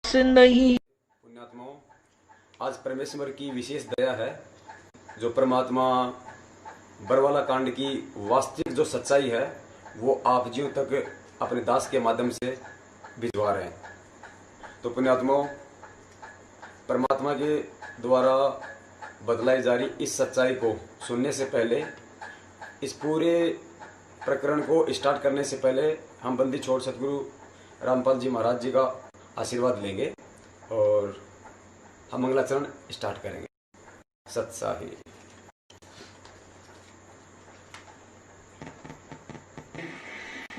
नहीं। पुण्यात्माओं, आज परमेश्वर की विशेष दया है जो परमात्मा बरवाला कांड की वास्तविक जो सच्चाई है वो आप जीव तक अपने दास के माध्यम से भिजवा रहे हैं। तो पुण्यात्माओं, परमात्मा के द्वारा बदलाई जा रही इस सच्चाई को सुनने से पहले, इस पूरे प्रकरण को स्टार्ट करने से पहले हम बंदी छोड़ सतगुरु रामपाल जी महाराज जी का आशीर्वाद लेंगे और हम मंगलाचरण स्टार्ट करेंगे। सत्साही।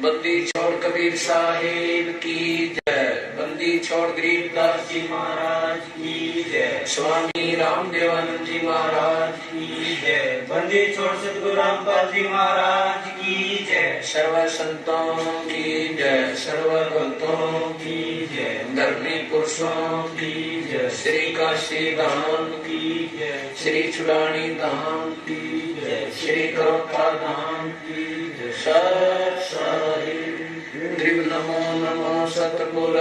बंदी छोड़ कबीर साहिब की जय। बंदी छोड़ गरीबदास जी महाराज की जय। स्वामी रामदेवानंद जी महाराज की जय। बंदी छोड़ सतगुरु रामपाल जी महाराज की जय। सर्व संतों की जय, सर्व भक्तों की जय, धर्मी पुरुषों की जय, श्री काशी धाम की जय, श्री चुड़ानी धाम की जय, श्री करोटा धाम की जय। नमो नमो सतगुर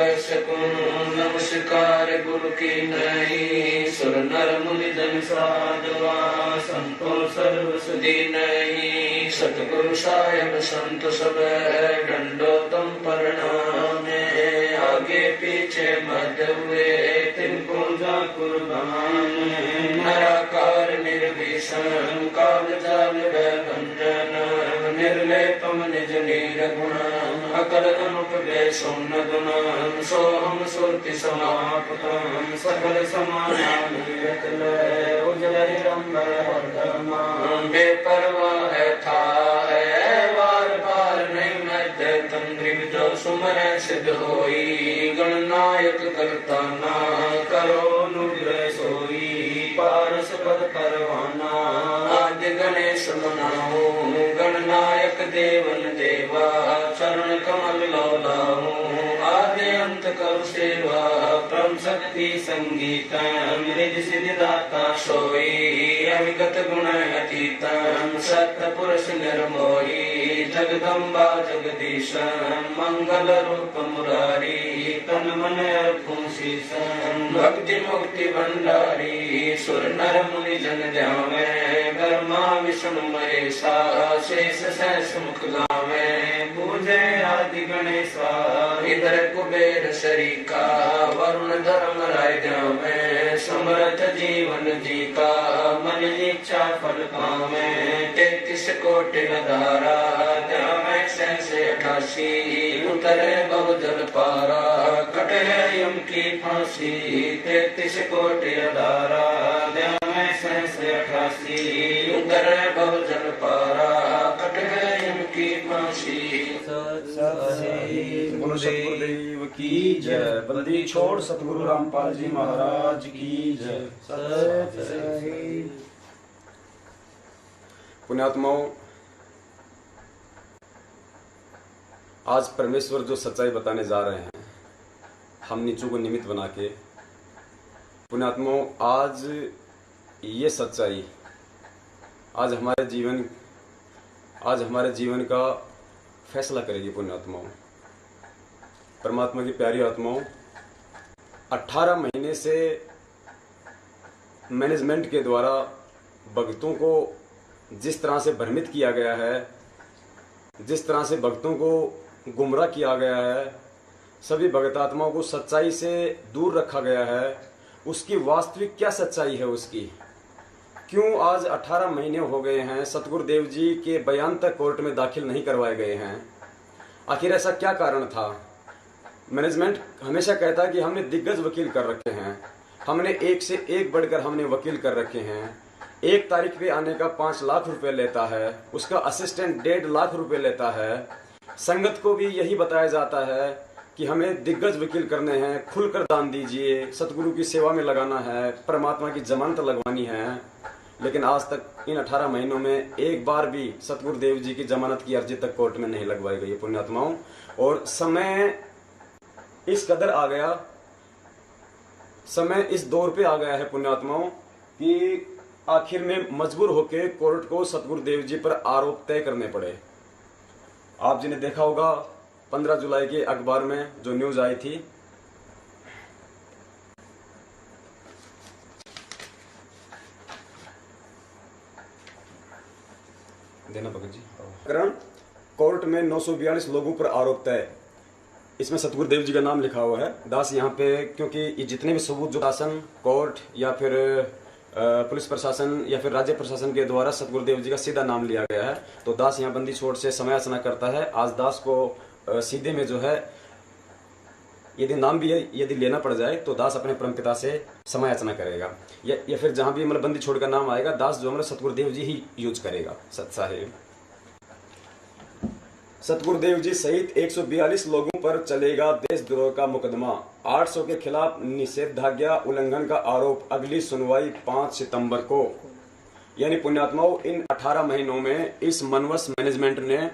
नमस्कार गुरु की नहीं। सुर नर मुनि जन साधवा संतो सर्व सुधी नहीं। सतगुरु साहेब संत सब दंडोतम प्रणाम। आगे पीछे मध्य हुए तिनको जा कुर्बान। नराकार निर्भीषण काल जाल भंजन। निर्लेपम निज निर्गुण अकल अनुप सोन गुण। सोहम सुरति समापतम सकल समाना बेपरवाह है था है बार बार नहीं मध्य तंद्रिव जो सुमर सिद्ध होई। गणनायक करता ना करो नुग्रह सोई। पारस पद परवाना आदि गणेश मनाओ। गणनायक देवन देवा चरण कमल लौलाओ। आदि अंत कर सेवा परम शक्ति संगीतम। रिज सिद्धि दाता सोई अविगत गुण अतीतम। सत्य पुरुष निर्मोही जगदम्बा जगदीश। मंगल रूप मुरारी तन मन अर्पण शीशम। भक्ति मुक्ति भंडारी सुर नर मुनि जन ध्यावे। ब्रह्मा विष्णु महेशा शेष सहस मुख गावे। पूजे आदि गणेशा इधर कुबेर शरीका। वरुण धर्म राय ध्यावे। समर्थ जीवन जी का मन इच्छा फल पावे। 33 कोटि धारा ध्यावे सहस 88। उतरे बहुजल पारा कटे यम की फांसी। 33 कोटि धारा ध्यावे सहस 88। उतरे बहुजल पारा कटे यम की फांसी। सतगुरुदेव की जय। बंदी छोड़ सतगुरु रामपाल जी महाराज की जय। पुण्यात्माओं, आज परमेश्वर जो सच्चाई बताने जा रहे हैं हम नीचों को निमित्त बना के। पुण्यात्माओं, आज ये सच्चाई आज हमारे जीवन का फैसला करेगी। पुण्यात्माओं, परमात्मा की प्यारी आत्माओं, 18 महीने से मैनेजमेंट के द्वारा भक्तों को जिस तरह से भ्रमित किया गया है, जिस तरह से भक्तों को गुमराह किया गया है, सभी भक्तात्माओं को सच्चाई से दूर रखा गया है, उसकी वास्तविक क्या सच्चाई है उसकी? क्यों आज 18 महीने हो गए हैं सतगुरुदेव जी के बयान तक कोर्ट में दाखिल नहीं करवाए गए हैं? आखिर ऐसा क्या कारण था? मैनेजमेंट हमेशा कहता है कि हमने दिग्गज वकील कर रखे हैं, हमने एक से एक बढ़कर हमने वकील कर रखे हैं। 1 तारीख पे आने का 5 लाख रुपए लेता है, उसका असिस्टेंट 1.5 लाख रुपए लेता है। संगत को भी यही बताया जाता है कि हमें दिग्गज वकील करने हैं, खुलकर दान दीजिए, सतगुरु की सेवा में लगाना है, परमात्मा की जमानत लगवानी है। लेकिन आज तक इन 18 महीनों में एक बार भी सतगुरुदेव जी की जमानत की अर्जी तक कोर्ट में नहीं लगवाई गई पुण्यात्माओं। और समय इस कदर आ गया, समय इस दौर पे आ गया है पुण्यात्माओं कि आखिर में मजबूर होकर कोर्ट को सतगुरुदेव जी पर आरोप तय करने पड़े। आप जी ने देखा होगा 15 जुलाई के अखबार में जो न्यूज आई थी देना भगत जी। प्रकरण कोर्ट में 942 लोगों पर आरोप तय। इसमें सतगुरुदेव जी का नाम लिखा हुआ है। दास यहाँ पे, क्योंकि ये जितने भी सबूत जो शासन, कोर्ट या फिर पुलिस प्रशासन या फिर राज्य प्रशासन के द्वारा सतगुरुदेव जी का सीधा नाम लिया गया है, तो दास यहाँ बंदी छोड़ से समय याचना करता है। आज दास को सीधे में जो है यदि नाम भी यदि लेना पड़ जाए तो दास अपने परमपिता से समय याचना करेगा, या फिर जहां भी मतलब बंदी छोड़ का नाम आएगा दास जो हमारे सतगुरुदेव जी ही यूज करेगा। सत साहेब। सतगुरुदेव जी सहित 142 लोगों पर चलेगा देशद्रोह का मुकदमा। 800 के खिलाफ निषेधाज्ञा उल्लंघन का आरोप। अगली सुनवाई 5 सितंबर को। यानी पुण्यात्माओं, इन 18 महीनों में इस मनवस मैनेजमेंट ने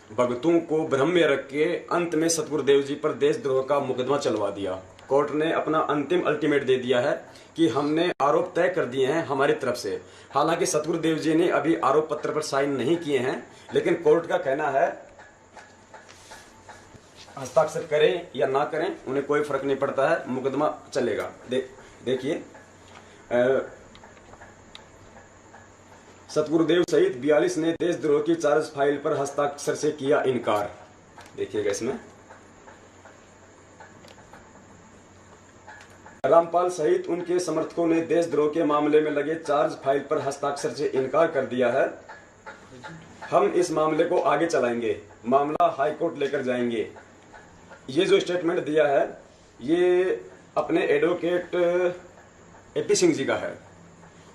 भक्तों को भ्रम में रख के अंत में सतगुरुदेव जी पर देशद्रोह का मुकदमा चलवा दिया। कोर्ट ने अपना अंतिम अल्टीमेट दे दिया है कि हमने आरोप तय कर दिए हैं हमारी तरफ से। हालांकि सतगुरुदेव जी ने अभी आरोप पत्र पर साइन नहीं किए हैं, लेकिन कोर्ट का कहना है हस्ताक्षर करें या ना करें उन्हें कोई फर्क नहीं पड़ता है, मुकदमा चलेगा। देखिए, सतगुरुदेव सहित 42 ने देशद्रोह की चार्ज फाइल पर हस्ताक्षर से किया इनकार। देखिएगा इसमें रामपाल सहित उनके समर्थकों ने देशद्रोह के मामले में लगे चार्ज फाइल पर हस्ताक्षर से इनकार कर दिया है। हम इस मामले को आगे चलाएंगे, मामला हाई कोर्ट लेकर जाएंगे। ये जो स्टेटमेंट दिया है ये अपने एडवोकेट एपी सिंह जी का है।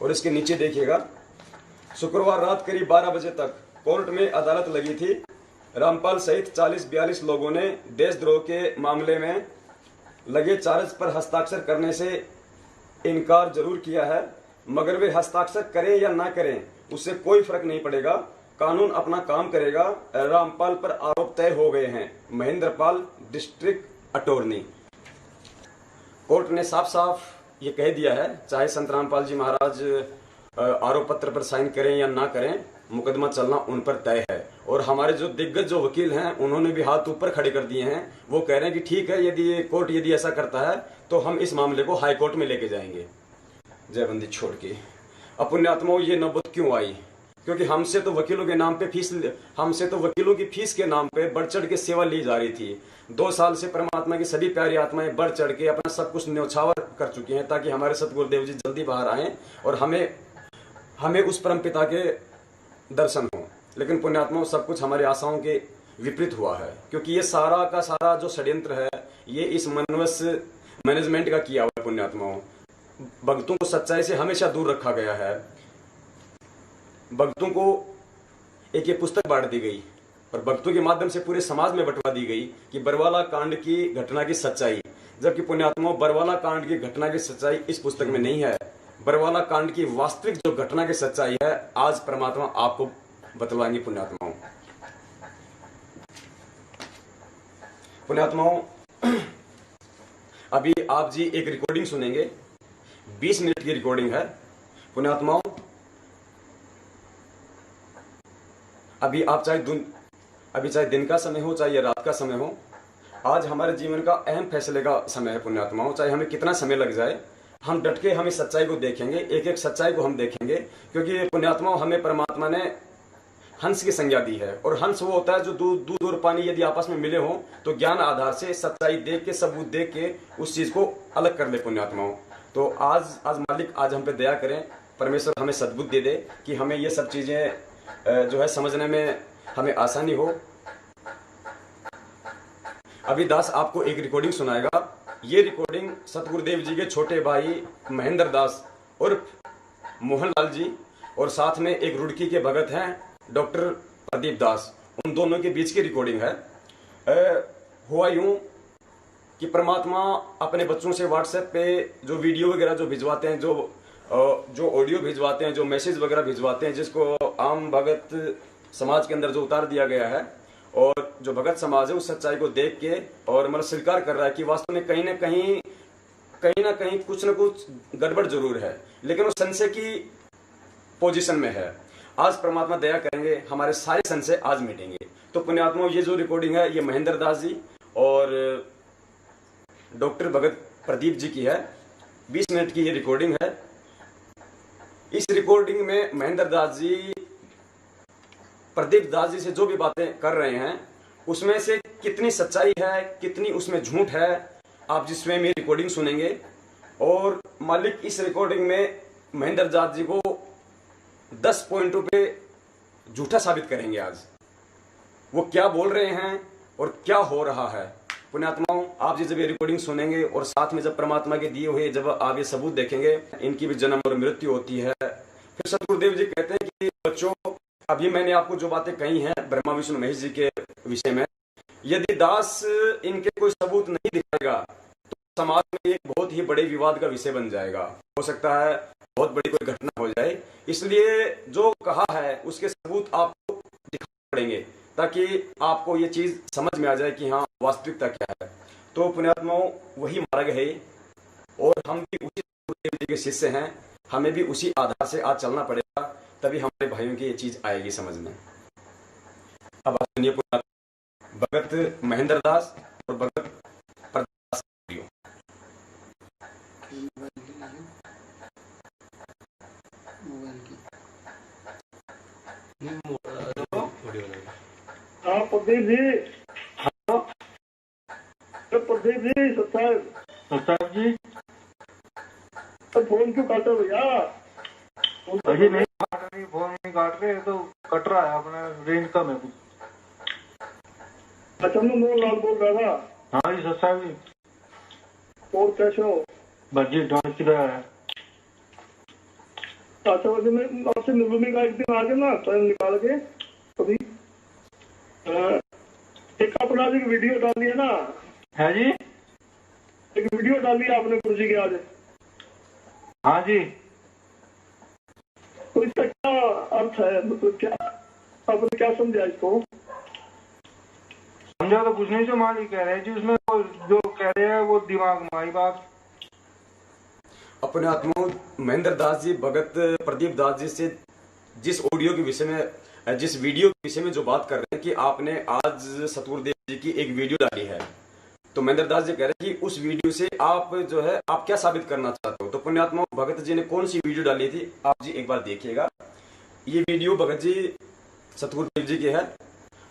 और इसके नीचे देखिएगा, शुक्रवार रात करीब 12 बजे तक कोर्ट में अदालत लगी थी। रामपाल सहित 40-42 लोगों ने देशद्रोह के मामले में लगे चार्ज पर हस्ताक्षर करने से इनकार जरूर किया है, मगर वे हस्ताक्षर करें या ना करें उससे कोई फर्क नहीं पड़ेगा, कानून अपना काम करेगा। रामपाल पर आरोप तय हो गए हैं। Mahendrapal, district attorney. कोर्ट ने साफ साफ ये कह दिया है, चाहे संत रामपाल जी महाराज आरोप पत्र पर साइन करें या ना करें, मुकदमा चलना उन पर तय है। और हमारे जो दिग्गज जो वकील हैं उन्होंने भी हाथ ऊपर खड़े कर दिए हैं। वो कह रहे हैं कि ठीक है, यदि कोर्ट यदि ऐसा करता है तो हम इस मामले को हाई कोर्ट में लेके जाएंगे। जयबंदी छोड़ के। अब पुण्यात्माओं, ये नौबत क्यों आई? क्योंकि हमसे तो वकीलों के नाम पे हमसे तो वकीलों की फीस के नाम पे बढ़ चढ़ के सेवा ली जा रही थी। 2 साल से परमात्मा की सभी प्यारी आत्माएं बढ़ चढ़ के अपना सब कुछ न्यौछावर कर चुकी हैं ताकि हमारे सतगुरुदेव जी जल्दी बाहर आए और हमें उस परम पिता के दर्शन हो। लेकिन पुण्यात्माओं, सब कुछ हमारी आशाओं के विपरीत हुआ है, क्योंकि ये सारा का सारा जो षड्यंत्र है ये इस मनवस मैनेजमेंट का किया हुआ है। पुण्यात्माओं, भक्तों को सच्चाई से हमेशा दूर रखा गया है। भक्तों को एक ये पुस्तक बांट दी गई और भक्तों के माध्यम से पूरे समाज में बंटवा दी गई कि बरवाला कांड की घटना की सच्चाई, जबकि पुण्यात्माओं बरवाला कांड की घटना की सच्चाई इस पुस्तक में नहीं है। बरवाला कांड की वास्तविक जो घटना की सच्चाई है आज परमात्मा आपको बतलाएंगे। पुण्यात्माओं, अभी आप जी एक रिकॉर्डिंग सुनेंगे, 20 मिनट की रिकॉर्डिंग है। पुण्यात्माओं, अभी चाहे दिन का समय हो चाहे रात का समय हो, आज हमारे जीवन का अहम फैसले का समय है। पुण्यात्माओं, चाहे हमें कितना समय लग जाए, हम डट के हम इस सच्चाई को देखेंगे, एक एक सच्चाई को हम देखेंगे। क्योंकि पुण्यात्माओं, हमें परमात्मा ने हंस की संज्ञा दी है और हंस वो होता है जो दूध और पानी यदि आपस में मिले हों तो ज्ञान आधार से सच्चाई देख के, सबूत देख के उस चीज को अलग कर ले। पुण्यात्माओं, तो आज मालिक आज हम पे दया करें, परमेश्वर हमें सद्बुद्धि दे दे कि हमें ये सब चीजें जो है समझने में हमें आसानी हो। अभी दास आपको एक रिकॉर्डिंग सुनाएगा। ये रिकॉर्डिंग सतगुरुदेव जी के छोटे भाई महेंद्र दास उर्फ मोहनलाल जी और साथ में एक रुड़की के भगत हैं डॉक्टर प्रदीप दास, उन दोनों के बीच की रिकॉर्डिंग है। हुआ यूं कि परमात्मा अपने बच्चों से व्हाट्सएप पे जो वीडियो वगैरह जो भिजवाते हैं, जो ऑडियो भिजवाते हैं, जो मैसेज वगैरह भिजवाते हैं, जिसको आम भगत समाज के अंदर जो उतार दिया गया है, और जो भगत समाज है उस सच्चाई को देख के और मतलब स्वीकार कर रहा है कि वास्तव में कहीं ना कहीं कुछ न कुछ गड़बड़ जरूर है, लेकिन वो संशय की पोजीशन में है। आज परमात्मा दया करेंगे, हमारे सारे संशय आज मिटेंगे। तो पुण्यात्माओं, ये जो रिकॉर्डिंग है ये महेंद्र दास जी और डॉक्टर भगत प्रदीप जी की है। 20 मिनट की ये रिकॉर्डिंग है। इस रिकॉर्डिंग में महेंद्र दास जी प्रदीप दास जी से जो भी बातें कर रहे हैं उसमें से कितनी सच्चाई है, कितनी उसमें झूठ है, आप जिस स्वयं ये रिकॉर्डिंग सुनेंगे। और मालिक इस रिकॉर्डिंग में महेंद्र जाट जी को 10 पॉइंटों पे झूठा साबित करेंगे। आज वो क्या बोल रहे हैं और क्या हो रहा है। पुण्यात्माओं, आप जब ये रिकॉर्डिंग सुनेंगे और साथ में जब परमात्मा के दिए हुए जब आप ये सबूत देखेंगे, इनकी भी जन्म और मृत्यु होती है। फिर सतगुरुदेव जी कहते हैं कि बच्चों, अभी मैंने आपको जो बातें कही हैं ब्रह्मा विष्णु महेश जी के विषय में, यदि दास इनके कोई सबूत नहीं दिखाएगा तो समाज में एक बहुत ही बड़े विवाद का विषय बन जाएगा। हो सकता है बहुत बड़ी कोई घटना हो जाए। इसलिए जो कहा है उसके सबूत आपको दिखाने पड़ेंगे ताकि आपको ये चीज समझ में आ जाए कि हाँ वास्तविकता क्या है। तो पुण्यात्माओं, वही मार्ग है और हम भी उसी गुरुदेव जी के शिष्य हैं। हमें भी उसी आधार से आज चलना पड़ेगा, तभी हमारे भाइयों की ये चीज आएगी समझ में। अब आप सुनिए भगत महेंद्र दास और भगत प्रदास। हाँ प्रदीप जी, प्रदीप जी, सत्तार जी, तो फोन क्यों काटे भैया? अभी नहीं काट रही, फोन नहीं काट रहे तो कट रहा है, अपना रेंज कम है कुछ। अच्छा, मैं मोहन लाल बोल रहा था। हाँ जी सत्तार जी, और कैसे हो? बजी डांस गया है। अच्छा, वैसे मैं आपसे मिलूंगी का एक दिन आगे ना टाइम निकाल के कभी। एक अपना एक वीडियो डाली है ना? है जी, एक वीडियो डाली है आपने गुरु जी के आज। हाँ जी। तो इसका क्या अर्थ है, मतलब क्या आपने क्या समझा इसको? समझा तो कुछ नहीं, जो मालिक कह रहे हैं जी उसमें वो जो कह रहे हैं वो दिमाग में आई बात। अपने आत्मा महेंद्र दास जी भगत प्रदीप दास जी से जिस ऑडियो के विषय में, जिस वीडियो के विषय में जो बात कर रहे हैं कि आपने आज सतगुरुदेव जी की एक वीडियो डाली है, तो महेंद्र दास जी कह रहे हैं कि उस वीडियो से आप जो है आप क्या साबित करना चाहते हो। तो पुण्यात्मा भगत जी ने कौन सी वीडियो डाली थी, आप जी एक बार देखिएगा। ये वीडियो भगत जी सतगुरुदेव जी की है।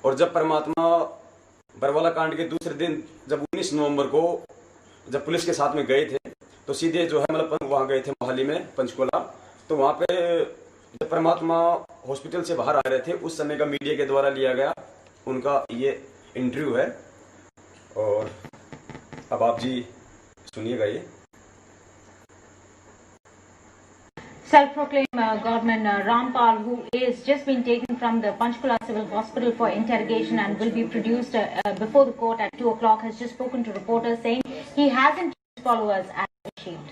और जब परमात्मा बरवाला कांड के दूसरे दिन जब 19 नवंबर को जब पुलिस के साथ में गए थे, तो सीधे जो है मतलब वहां गए थे मोहाली में पंचकुला। तो वहां पे जब परमात्मा हॉस्पिटल से बाहर आ रहे थे उस समय का मीडिया के द्वारा लिया गया उनका ये इंटरव्यू है। और अब आप जी सुनिएगा ये। Self-proclaimed Godman Rampal, who is just been taken from the Panchkula Civil Hospital for interrogation and will be produced before the court at 2 o'clock, has just spoken to reporters saying he hasn't used followers as a shield.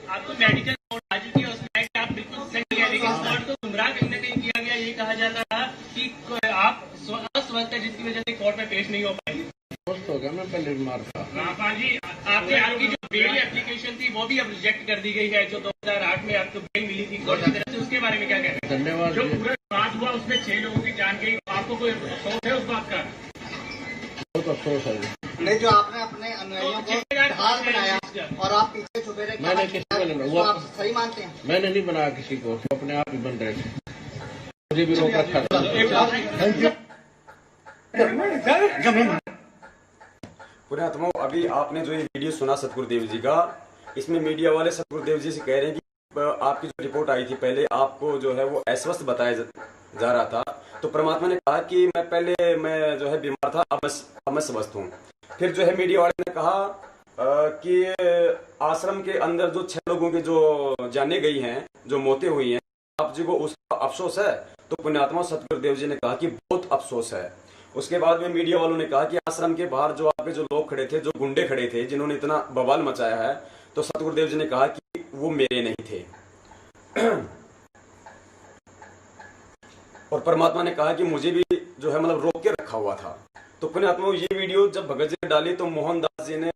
आपको medical राजनीति और उसमें आप बिल्कुल सही है, लेकिन court को गुमराह कहीं न कहीं किया गया। ये कहा जाता था कि आप अस्वस्थ है जिसकी वजह से कोर्ट में पेश नहीं हो पाए। हो गया, मैं पहले बीमार था। रामपाल जी, आपकी जो बेल एप्लीकेशन थी वो भी अब रिजेक्ट कर दी गई है, जो 2008 में आपको बेल मिली थी कोर्ट की तरफ से, उसके बारे में क्या कहते हैं? धन्यवाद। जो पूरा बात हुआ उसमें 6 लोगों की जान गई, आपको कोई अफसोस है उस बात का? बहुत अफसोस है। नहीं, जो आपने अपने अनुयायियों को ढाल बनाया और आप पीछे छुपे रहे, मैंने किसी को नहीं बनाया, वो आप सही मानते हैं? मैंने नहीं बनाया किसी को, अपने आप ही बन रहे थे, मुझे भी रोक रखा था। पुण्यात्मा, अभी आपने जो ये वीडियो सुना सतगुरुदेव जी का, इसमें मीडिया वाले सतगुरुदेव जी से कह रहे हैं कि आपकी जो रिपोर्ट आई थी पहले आपको जो है वो अस्वस्थ बताया जा रहा था। तो परमात्मा ने कहा कि मैं जो है बीमार था, अब मैं स्वस्थ हूँ। फिर जो है मीडिया वाले ने कहा कि आश्रम के अंदर जो 6 लोगों की जो जाने गई हैं, जो मौतें हुई हैं, आप जी को उसका अफसोस है? तो पुण्यात्मा सतगुरुदेव जी ने कहा कि बहुत अफसोस है। उसके बाद में मीडिया वालों ने कहा कि आश्रम के बाहर जो आपके जो लोग खड़े थे, जो गुंडे खड़े थे जिन्होंने इतना बवाल मचाया है, तो सतगुरुदेव जी ने कहा कि वो मेरे नहीं थे। और परमात्मा ने कहा कि मुझे भी जो है मतलब रोक के रखा हुआ था। तो पुण्यात्मा, ये वीडियो जब भगत जी ने डाली तो मोहनदास जी ने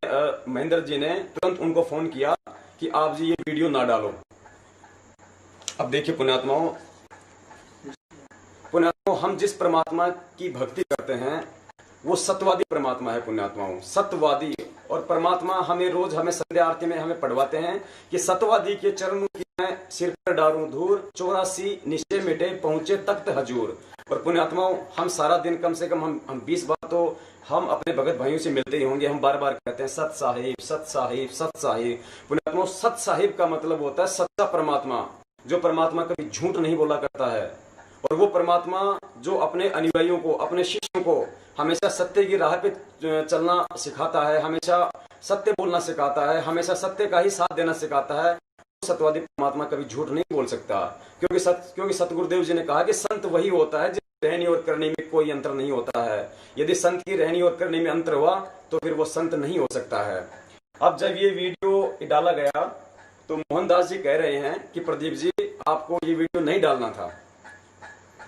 महेंद्र जी ने तुरंत उनको फोन किया कि आप जी ये वीडियो ना डालो। अब देखिए पुण्यात्माओं, हम जिस परमात्मा की भक्ति करते हैं वो सत्यवादी परमात्मा है पुण्यात्माओं, सत्यवादी। और परमात्मा हमें संध्या आरती में हमें पढ़वाते हैं कि सतवादी के चरणों की मैं सिर पर डालूं धूर, 84 निश्चय मिटे पहुंचे तख्त हजूर। और पुण्यात्माओं, हम सारा दिन कम से कम हम 20 बार तो हम अपने भगत भाइयों से मिलते ही होंगे। हम बार बार कहते हैं सत साहिब, सत साहिब, सत साहिब। पुण्यात्माओं, सत साहिब का मतलब होता है सच्चा परमात्मा, जो परमात्मा कभी झूठ नहीं बोला करता है। और वो परमात्मा जो अपने अनुयायियों को, अपने शिष्यों को हमेशा सत्य की राह पे चलना सिखाता है, हमेशा सत्य बोलना सिखाता है, हमेशा सत्य का ही साथ देना सिखाता है। सत्यवादी परमात्मा कभी झूठ नहीं बोल सकता, क्योंकि सतगुरुदेव जी ने कहा कि संत वही होता है जिस रहने और करने में कोई अंतर नहीं होता है। यदि संत की रहने और करने में अंतर हुआ तो फिर वो संत नहीं हो सकता है। अब जब ये वीडियो डाला गया तो मोहनदास जी कह रहे हैं कि प्रदीप जी, आपको ये वीडियो नहीं डालना था।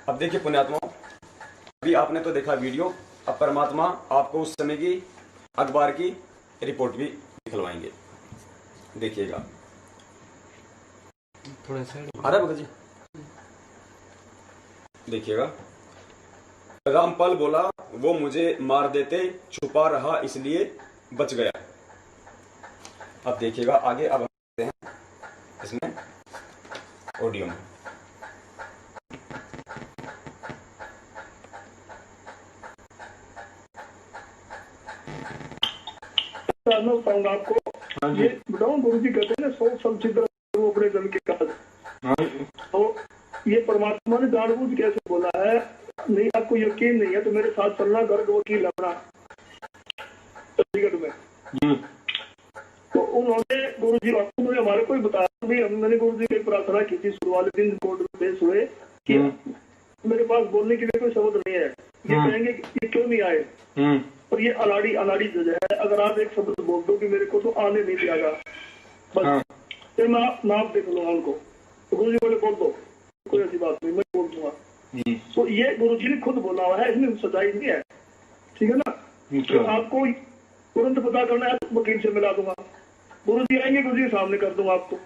अब देखिए पुण्यात्माओं, अभी आपने तो देखा वीडियो, अब परमात्मा आपको उस समय की अखबार की रिपोर्ट भी दिखलवाएंगे, देखिएगा। थोड़ा साइड आ रहा है भगत जी, देखिएगा। रामपाल बोला वो मुझे मार देते, छुपा रहा इसलिए बच गया। अब देखिएगा आगे, अब हैं इसमें ऑडियो में। मैं बताऊंगा आपको, ये बताऊं, गुरु जी कहते हैं ना 100 संचित वो अपने दल के काज। तो ये परमात्मा ने जानबूझ कैसे बोला है, नहीं आपको यकीन नहीं है तो मेरे साथ चलना, गर्ग वकील अपना चंडीगढ़ में। तो उन्होंने गुरु जी उन्होंने हमारे को बताया भी, हमने गुरु जी की प्रार्थना की थी शुरू वाले दिन कोर्ट में पेश हुए कि मेरे पास बोलने के लिए कोई शब्द नहीं है, ये कहेंगे ये क्यों नहीं आए। और ये अनाड़ी जज है, अगर आप एक शब्द बोल दो कि मेरे को तो आने नहीं दिया बस, फिर मैं नाप देख लूंगा उनको। तो गुरु जी बोले बोल दो, कोई ऐसी बात नहीं, मैं बोल दूंगा। तो ये गुरु जी ने खुद बोला हुआ है, इसमें सच्चाई नहीं है, ठीक है ना। तो आपको तुरंत पता करना है, वकील से मिला दूंगा, गुरु जी आएंगे, गुरु जी के सामने कर दूंगा आपको।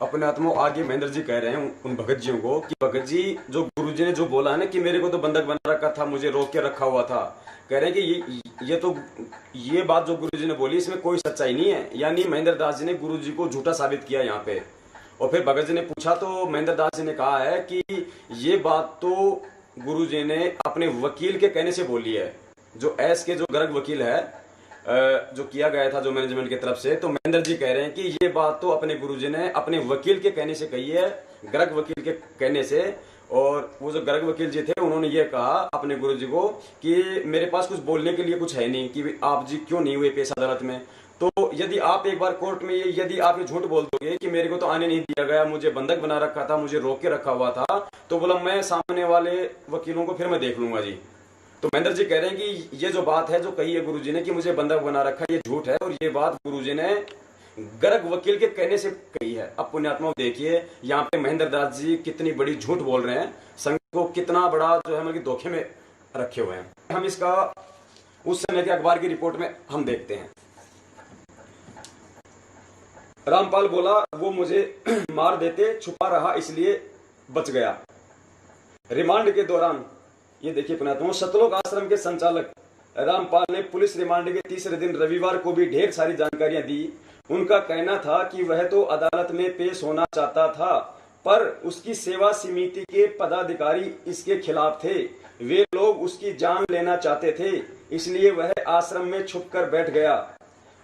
अपने आत्मा आगे महेंद्र जी कह रहे हैं उन भगत जियों को कि भगत जी, जो गुरु जी ने जो बोला है ना कि मेरे को तो बंधक बना रखा था, मुझे रोक के रखा हुआ था, कह रहे हैं कि ये बात जो गुरु जी ने बोली इसमें कोई सच्चाई नहीं है। यानी महेंद्र दास जी ने गुरु जी को झूठा साबित किया यहाँ पे। और फिर भगत जी ने पूछा तो महेंद्र दास जी ने कहा है कि ये बात तो गुरु जी ने अपने वकील के कहने से बोली है, जो एस के जो गर्ग वकील है जो किया गया था जो मैनेजमेंट की तरफ से। तो महेंद्र जी कह रहे हैं कि ये बात तो अपने गुरुजी ने अपने वकील के कहने से कही है, गर्ग वकील के कहने से। और वो जो गर्ग वकील जी थे उन्होंने ये कहा अपने गुरुजी को कि मेरे पास कुछ बोलने के लिए कुछ है नहीं कि आप जी क्यों नहीं हुए पेश अदालत में। तो यदि आप एक बार कोर्ट में यदि आप ये झूठ बोल दोगे कि मेरे को तो आने नहीं दिया गया, मुझे बंधक बना रखा था, मुझे रोक के रखा हुआ था, तो बोला मैं सामने वाले वकीलों को फिर मैं देख लूंगा जी। तो महेंद्र जी कह रहे हैं कि ये जो बात है जो कही है गुरुजी ने कि मुझे बंधक बना रखा, ये झूठ है। और ये बात गुरुजी ने गर्ग वकील के कहने से कही है। अब पुण्यात्मा देखिए यहाँ पे महेंद्र दास जी कितनी बड़ी झूठ बोल रहे हैं, संघ को कितना बड़ा जो है मतलब धोखे में रखे हुए हैं। हम इसका उस समय के अखबार की रिपोर्ट में हम देखते हैं। रामपाल बोला वो मुझे मार देते, छुपा रहा इसलिए बच गया। रिमांड के दौरान ये देखिए पुण्यात्मा, सतलोक आश्रम के संचालक रामपाल ने पुलिस रिमांड के तीसरे दिन रविवार को भी ढेर सारी जानकारियां दी। उनका कहना था कि वह तो अदालत में पेश होना चाहता था, पर उसकी सेवा समिति के पदाधिकारी इसके खिलाफ थे। वे लोग उसकी जान लेना चाहते थे, इसलिए वह आश्रम में छुपकर बैठ गया।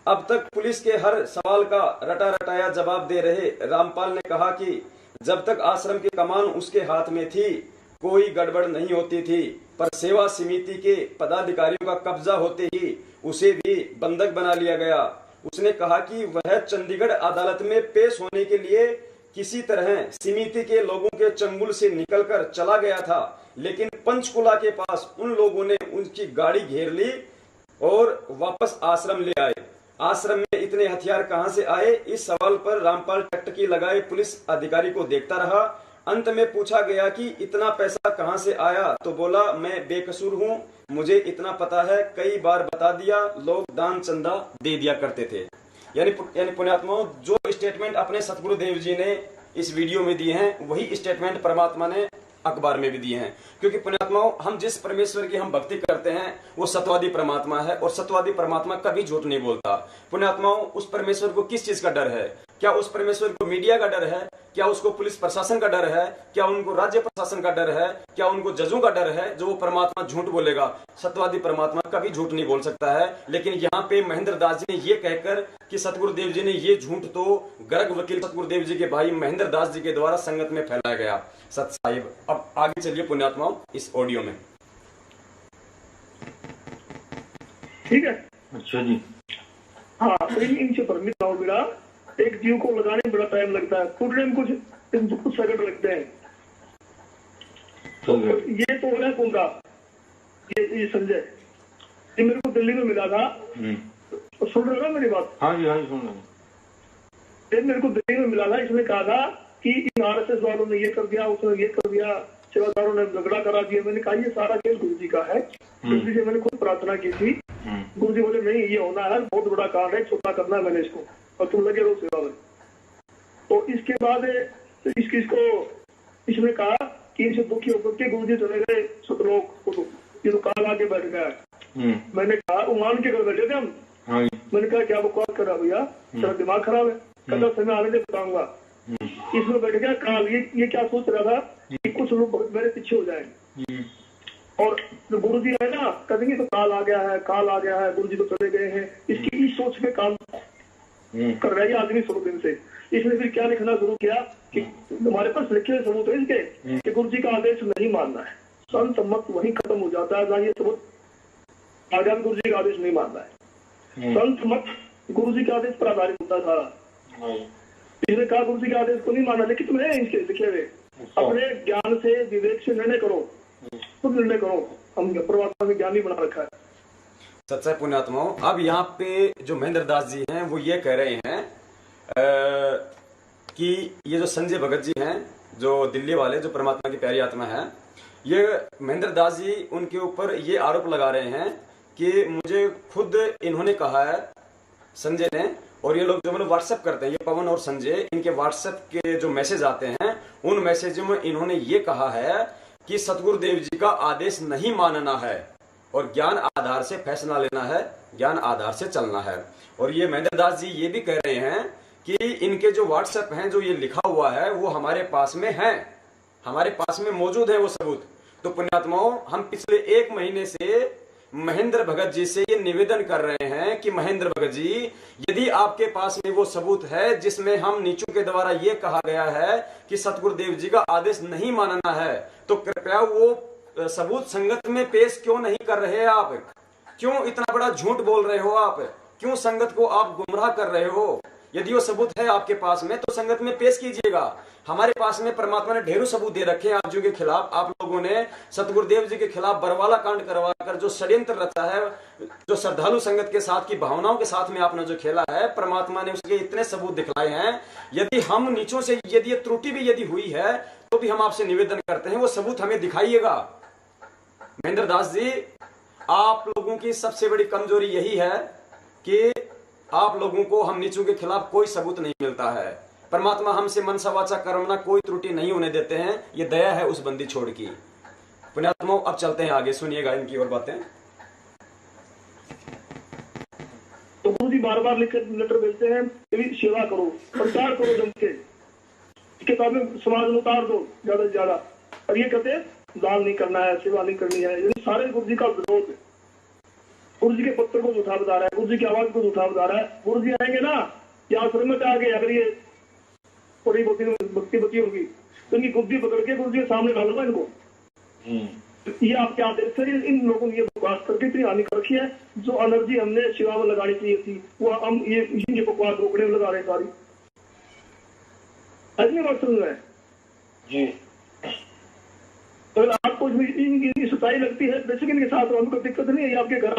अब तक पुलिस के हर सवाल का रटा रटाया जवाब दे रहे रामपाल ने कहा कि जब तक आश्रम की कमान उसके हाथ में थी कोई गड़बड़ नहीं होती थी, पर सेवा समिति के पदाधिकारियों का कब्जा होते ही उसे भी बंधक बना लिया गया। उसने कहा कि वह चंडीगढ़ अदालत में पेश होने के लिए किसी तरह समिति के लोगों के चंगुल से निकलकर चला गया था, लेकिन पंचकुला के पास उन लोगों ने उनकी गाड़ी घेर ली और वापस आश्रम ले आए। आश्रम में इतने हथियार कहां से आए, इस सवाल पर रामपाल टकटकी लगाए पुलिस अधिकारी को देखता रहा। अंत में पूछा गया कि इतना पैसा कहां से आया, तो बोला मैं बेकसूर हूं, मुझे इतना पता है, कई बार बता दिया, लोग दान चंदा दे दिया करते थे। यानी पुण्यात्माओं, जो स्टेटमेंट अपने सतगुरुदेव जी ने इस वीडियो में दिए हैं वही स्टेटमेंट परमात्मा ने अखबार में भी दिए हैं। क्योंकि पुण्यात्माओं, हम जिस परमेश्वर की हम भक्ति करते हैं वो सत्यवादी परमात्मा है, और सत्यवादी परमात्मा कभी झूठ नहीं बोलता। पुण्यात्माओं, उस परमेश्वर को किस चीज का डर है? क्या उस परमेश्वर को मीडिया का डर है? क्या उसको पुलिस प्रशासन का डर है? क्या उनको राज्य प्रशासन का डर है? क्या उनको जजों का डर है जो वो परमात्मा झूठ बोलेगा? सत्यवादी परमात्मा कभी झूठ नहीं बोल सकता है। लेकिन यहाँ पे महेंद्र दास जी ने ये कहकर कि सतगुरुदेव जी ने ये झूठ तो गर्ग वकील सतगुरुदेव जी के भाई महेंद्र दास जी के द्वारा संगत में फैलाया गया। सत साहिब, अब आगे चलिए पुण्यात्माओं इस ऑडियो में। ठीक है, अच्छा जी। हाँ, इनसे भ्रमित हो बेटा। एक जीव को लगाने में बड़ा टाइम लगता है, फूटने में कुछ सेकंड लगते हैं। तो ये तो है कुंडा, ये संजय ये मेरे को दिल्ली में मिला था। तो सुन रहे हो ना मेरी बात? हाँ जी, हाँ जी, सुन रहे। मेरे को दिल्ली में मिला था, इसने कहा था कि इन RSS वालों ने ये कर दिया, उसने ये कर दिया, सेवादारों ने झगड़ा करा दिया। मैंने कहा ये सारा खेल गुरु जी का है। गुरु जी से मैंने खुद प्रार्थना की थी। गुरु जी बोले नहीं, ये होना है, बहुत बड़ा कांड है, छोटा करना है मैंने इसको, और तुम लगे रहो सेवा में। तो इसके बाद इसने कहा कि इनसे दुखी होकर के गुरु जी चले गए सतलोक, ये तो काल आके बैठ गया है। मैंने कहा वो मान के घर बैठे थे हम। मैंने कहा क्या बकवास कर रहा भैया, तेरा दिमाग खराब है, कल समय आने दे बताऊंगा। इसमें बैठ गया काल। ये क्या सोच रहा था कि कुछ लोग मेरे पीछे हो जाएंगे, और जो गुरु जी है ना कहेंगे तो काल आ गया है, काल आ गया है, गुरु जी तो चले गए हैं। इसकी इस सोच में काम कर रहा है आदमी 100 दिन से। इसने फिर क्या लिखना शुरू किया कि हमारे पास लिखे हुए सबूत है इसके कि गुरु जी का आदेश नहीं मानना है। संत मत वहीं खत्म हो जाता है, ना ये सबूत आगे गुरु जी का आदेश नहीं मानना है। संत मत गुरु जी के आदेश पर आधारित होता है सारा। इसने कहा गुरु जी के आदेश को नहीं माना, लेकिन तुम है इनके लिखे हुए, अपने ज्ञान से विवेक से निर्णय करो, खुद निर्णय करो। हम परमात्मा में ज्ञानी बना रखा है। सच्चा पुण्यात्माओं, अब यहाँ पे जो महेंद्र दास जी हैं वो ये कह रहे हैं कि ये जो संजय भगत जी हैं जो दिल्ली वाले, जो परमात्मा की प्यारी आत्मा है, ये महेंद्र दास जी उनके ऊपर ये आरोप लगा रहे हैं कि मुझे खुद इन्होंने कहा है, संजय ने, और ये लोग जो मतलब व्हाट्सएप करते हैं, ये पवन और संजय, इनके व्हाट्सएप के जो मैसेज आते हैं उन मैसेजों में इन्होंने ये कहा है कि सतगुरुदेव जी का आदेश नहीं मानना है और ज्ञान आधार से फैसला लेना है, ज्ञान आधार से चलना है। और ये महेंद्र दास जी ये भी कह रहे हैं कि इनके जो व्हाट्सएप हैं, जो ये लिखा हुआ है, वो हमारे पास में है, हमारे पास में मौजूद है वो सबूत। तो पुण्यात्माओं, हम पिछले 1 महीने से महेंद्र भगत जी से ये निवेदन कर रहे हैं कि महेंद्र भगत जी, यदि आपके पास में वो सबूत है जिसमें हम नीचों के द्वारा ये कहा गया है कि सतगुरुदेव जी का आदेश नहीं मानना है, तो कृपया वो सबूत संगत में पेश क्यों नहीं कर रहे आप? क्यों इतना बड़ा झूठ बोल रहे हो आप? क्यों संगत को आप गुमराह कर रहे हो? यदि वो सबूत है आपके पास में तो संगत में पेश कीजिएगा। हमारे पास में परमात्मा ने ढेरों सबूत दे रखे हैं आप जी के खिलाफ। आप लोगों ने सतगुरुदेव जी के खिलाफ बरवाला कांड करवाकर जो षड्यंत्र रचा है, जो श्रद्धालु संगत के साथ की भावनाओं के साथ में आपने जो खेला है, परमात्मा ने उसके इतने सबूत दिखलाए हैं। यदि हम नीचों से यदि त्रुटि भी यदि हुई है तो भी हम आपसे निवेदन करते हैं वो सबूत हमें दिखाइएगा। महेंद्र दास जी, आप लोगों की सबसे बड़ी कमजोरी यही है कि आप लोगों को हम नीचों के खिलाफ कोई सबूत नहीं मिलता है। परमात्मा हमसे मनसा वाचा कर्मणा कोई त्रुटि नहीं होने देते हैं। ये दया है उस बंदी छोड़ की। पुण्यात्माओं, अब चलते हैं आगे, सुनिएगा इनकी और बातें। तो गुरु जी बार बार लेटर भेजते हैं, सेवा करो, प्रचार करो, जम के किताबें समाज में उतार दो ज्यादा से ज्यादा। और ये कहते हैं दान नहीं करना है, सेवा नहीं करनी है। ये सारे गुरु जी का विरोध है। गुरु जी के पत्र को झूठा बता रहा है, गुरु जी की आवाज को झूठा बता रहा है। गुरु जी आएंगे ना, या आश्रम में आगे, अगर ये थोड़ी भक्ति बची होगी तो इनकी बुद्धि पकड़ के गुरु जी के सामने डालूंगा इनको। ये आपके आदेश से इन लोगों ने ये बकवास करके इतनी हानि कर रखी है। जो एनर्जी हमने सेवा में लगानी चाहिए थी वो हम ये बकवास रोकने में लगा रहे हैं सारी। ऐसी बात सुन रहे हैं जी। अगर आपको इनकी सच्चाई लगती है, बेशक इनके साथ हमको दिक्कत नहीं है। आपके घर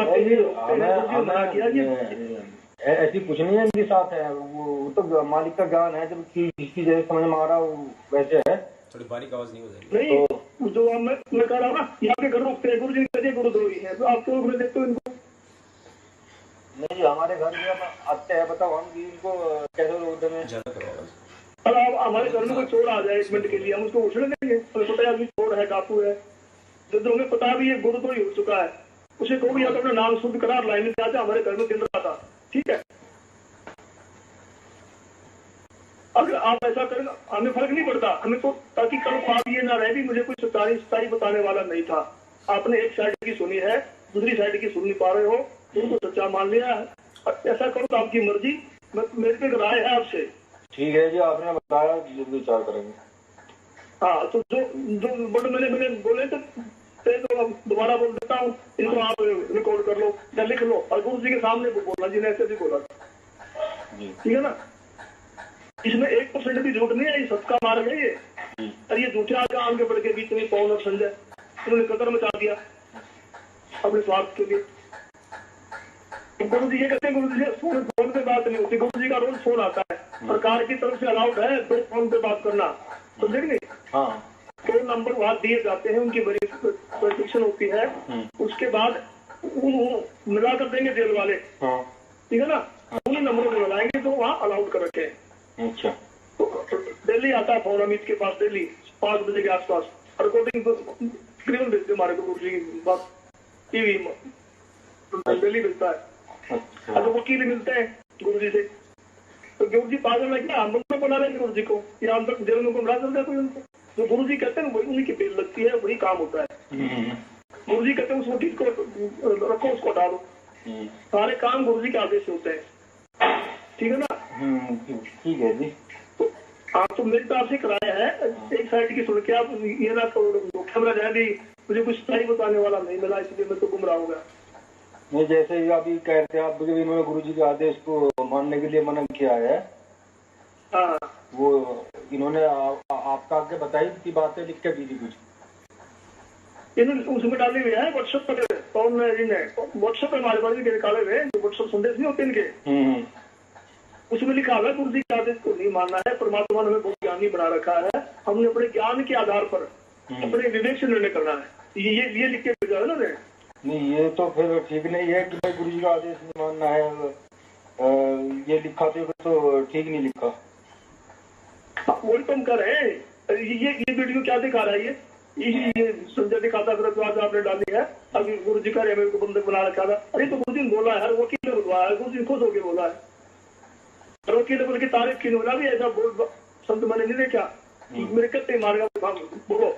ऐसी कुछ नहीं है, इनके साथ है वो तो मालिक का ज्ञान है। जब जिसकी जैसे समझ में आ रहा वो वैसे है। थोड़ी बारीक आवाज नहीं हो जाएगी नहीं तो जो मैं कह रहा हूँ ना, यहाँ के घर रोकते हैं, गुरु जी कहते गुरुद्रोही है, तो आप क्यों देखते हो इनको? नहीं, हमारे घर में आते हैं, बताओ हम इनको कैसे रोकते हैं? अब हमारे घर में कोई चोर आ जाए 1 मिनट के लिए, हम उसको उछल देंगे? हमें पता है आदमी चोर है, डाकू है, जो हमें पता भी है गुरु तो ही हो चुका है, उसे को भी अपना नाम शुद्ध करा, लाइन में आजा, हमारे घर में दिन रहा था, ठीक है? अगर आप ऐसा करें हमें फर्क नहीं पड़ता, हमें तो ताकि कल आप ये ना रहे भी मुझे कोई सच्चाई बताने वाला नहीं था। आपने एक साइड की सुनी है, दूसरी साइड की सुन नहीं पा रहे हो, उनको सच्चा मान लिया है। ऐसा करो तो आपकी मर्जी, मेरे पे राय है आपसे। ठीक है जी, आपने बताया, विचार करेंगे। हाँ, तो जो बड़े मैंने बोले तो अब दोबारा बोल देता हूँ, इनको आप रिकॉर्ड कर लो या लिख लो और गुरु जी के सामने बोलना जी ने ऐसे भी बोला, ठीक है ना? इसमें 1% भी झूठ नहीं है, ये सबका मार्ग है ये। और ये झूठे आगे आगे बढ़ के बीच में पवन और संजय उन्होंने कदर मचा दिया अपने स्वार्थ के लिए। तो गुरु जी ये कहते हैं, गुरु जी फोन पे बात नहीं होती, गुरु जी का रोज फोन आता है, सरकार की तरफ से अलाउड है तो फोन पे बात करना, समझे नहीं? हाँ, 2 नंबर वहां दिए जाते हैं, उनकी वेरिफिकेशन होती है, उसके बाद मिला कर देंगे जेल वाले, ठीक है ना? उन्हीं नंबरों को बुलाएंगे तो वहाँ अलाउड कर रखे हैं। अच्छा, तो दिल्ली आता है फोन अमित के पास, दिल्ली 5 बजे के आसपास, रिकॉर्डिंग स्क्रीन भेजते हमारे गुरु जी की बात, टीवी दिल्ली मिलता है। अब वकील मिलते हैं गुरु जी से, तो गुरु जी पागल है क्या? हम लोग बना रहे हैं गुरु जी को, या हम तक जेल में गुमराह कर देते हैं उनको? जो गुरु जी कहते हैं वही उन्हीं की बेल लगती है, वही काम होता है। गुरु जी कहते हैं उस वकील को रखो, उसको हटा दो, सारे काम गुरु जी के आदेश से होते हैं, ठीक है ना? ठीक है जी। हाँ, तो मेरी तो आपसे कराया है, एक साइड की सुन के आप ये ना कैमरा जाए भी मुझे कुछ सही बताने वाला नहीं मिला, इसलिए मैं तो गुमराह हो गया। नहीं, जैसे अभी कह रहे थे आप, इन्होंने गुरु जी के आदेश को मानने के लिए मना किया है। हाँ, वो इन्होंने आपका आगे बताई की बातें लिख के दी थी कुछ, इन्होंने उसमें डाले हुए हैं व्हाट्सएप पर, कौन व्हाट्सएप पे हमारे पास भी निकाले हुए हैं, जो व्हाट्सएप संदेश नहीं होते इनके, उसमें लिखा हुआ है गुरु जी के आदेश को नहीं मानना है, परमात्मा ने हमें बहुत ज्ञानी बना रखा है, हमने अपने ज्ञान के आधार पर अपने विवेक से निर्णय करना है, ये लिख के भेजा है ना? नहीं, ये तो फिर ठीक नहीं है कि भाई गुरु जी का आदेश नहीं मानना है, ये लिखा तो ठीक नहीं लिखा। वही तो हम कर रहे हैं। ये वीडियो क्या दिखा रहा है? ये संजय दिखाता फिर आज आपने डाली है, अभी गुरु जी का मेरे को बंदे बना रखा था। अरे तो गुरु जी ने बोला है, हर वकील ने बुलवाया है, गुरु जी खुश होकर बोला है, हर वकील ने बोल के तारीफ की, बोला भी ऐसा बोल संत मैंने नहीं देखा, मेरे कत्ते मारेगा, बोलो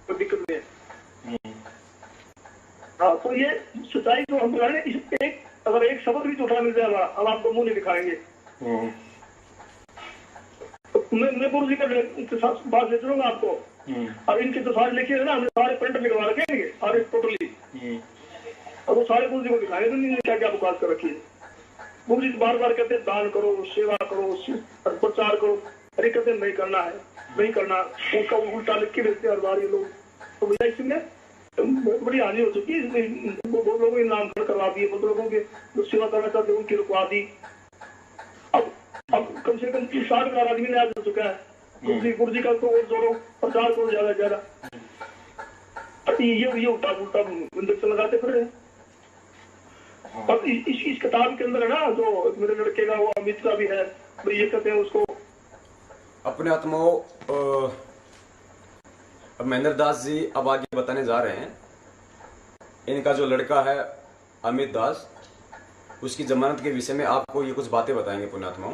कोई दिक्कत नहीं है। हाँ, तो ये सच्चाई जो हम रहे हैं, अगर एक शब्द भी झूठा मिल जाएगा हम आपको मुंह नहीं दिखाएंगे। मैं गुरु जी का साथ बात ले चलूंगा आपको, और इनके तो सारे लिखे है ना, हमने सारे प्रिंट लिखवा रखेंगे सारे टोटली, और वो सारे गुरु जी को दिखाएंगे तो क्या क्या बुकात कर रखी है। गुरु जी बार बार कहते हैं दान करो, सेवा करो, प्रचार करो, अरे कहते हैं नहीं करना है, नहीं करना, उनका उल्टा लिख के भेजते हर बार ये लोग। तो भैया इसमें बहुत बड़ी हानि हो चुकी है, बहुत लोगों के नाम खड़ा करवा दिए, बहुत लोगों के जो सेवा करना चाहते उनकी रुकवा दी। अब कम से कम 60,000 आदमी ने आज हो चुका है, गुरु जी का तो और जोड़ो, प्रचार करो ज्यादा से ज्यादा, ये उल्टा उल्टा इंजेक्शन लगाते फिर रहे। और इस किताब के अंदर है ना, जो मेरे लड़के का वो अमित का भी है, ये कहते हैं उसको अपने आत्माओं, अब महेंद्र दास जी अब आगे बताने जा रहे हैं। इनका जो लड़का है अमित दास, उसकी जमानत के विषय में आपको ये कुछ बातें बताएंगे पुण्यात्माओं,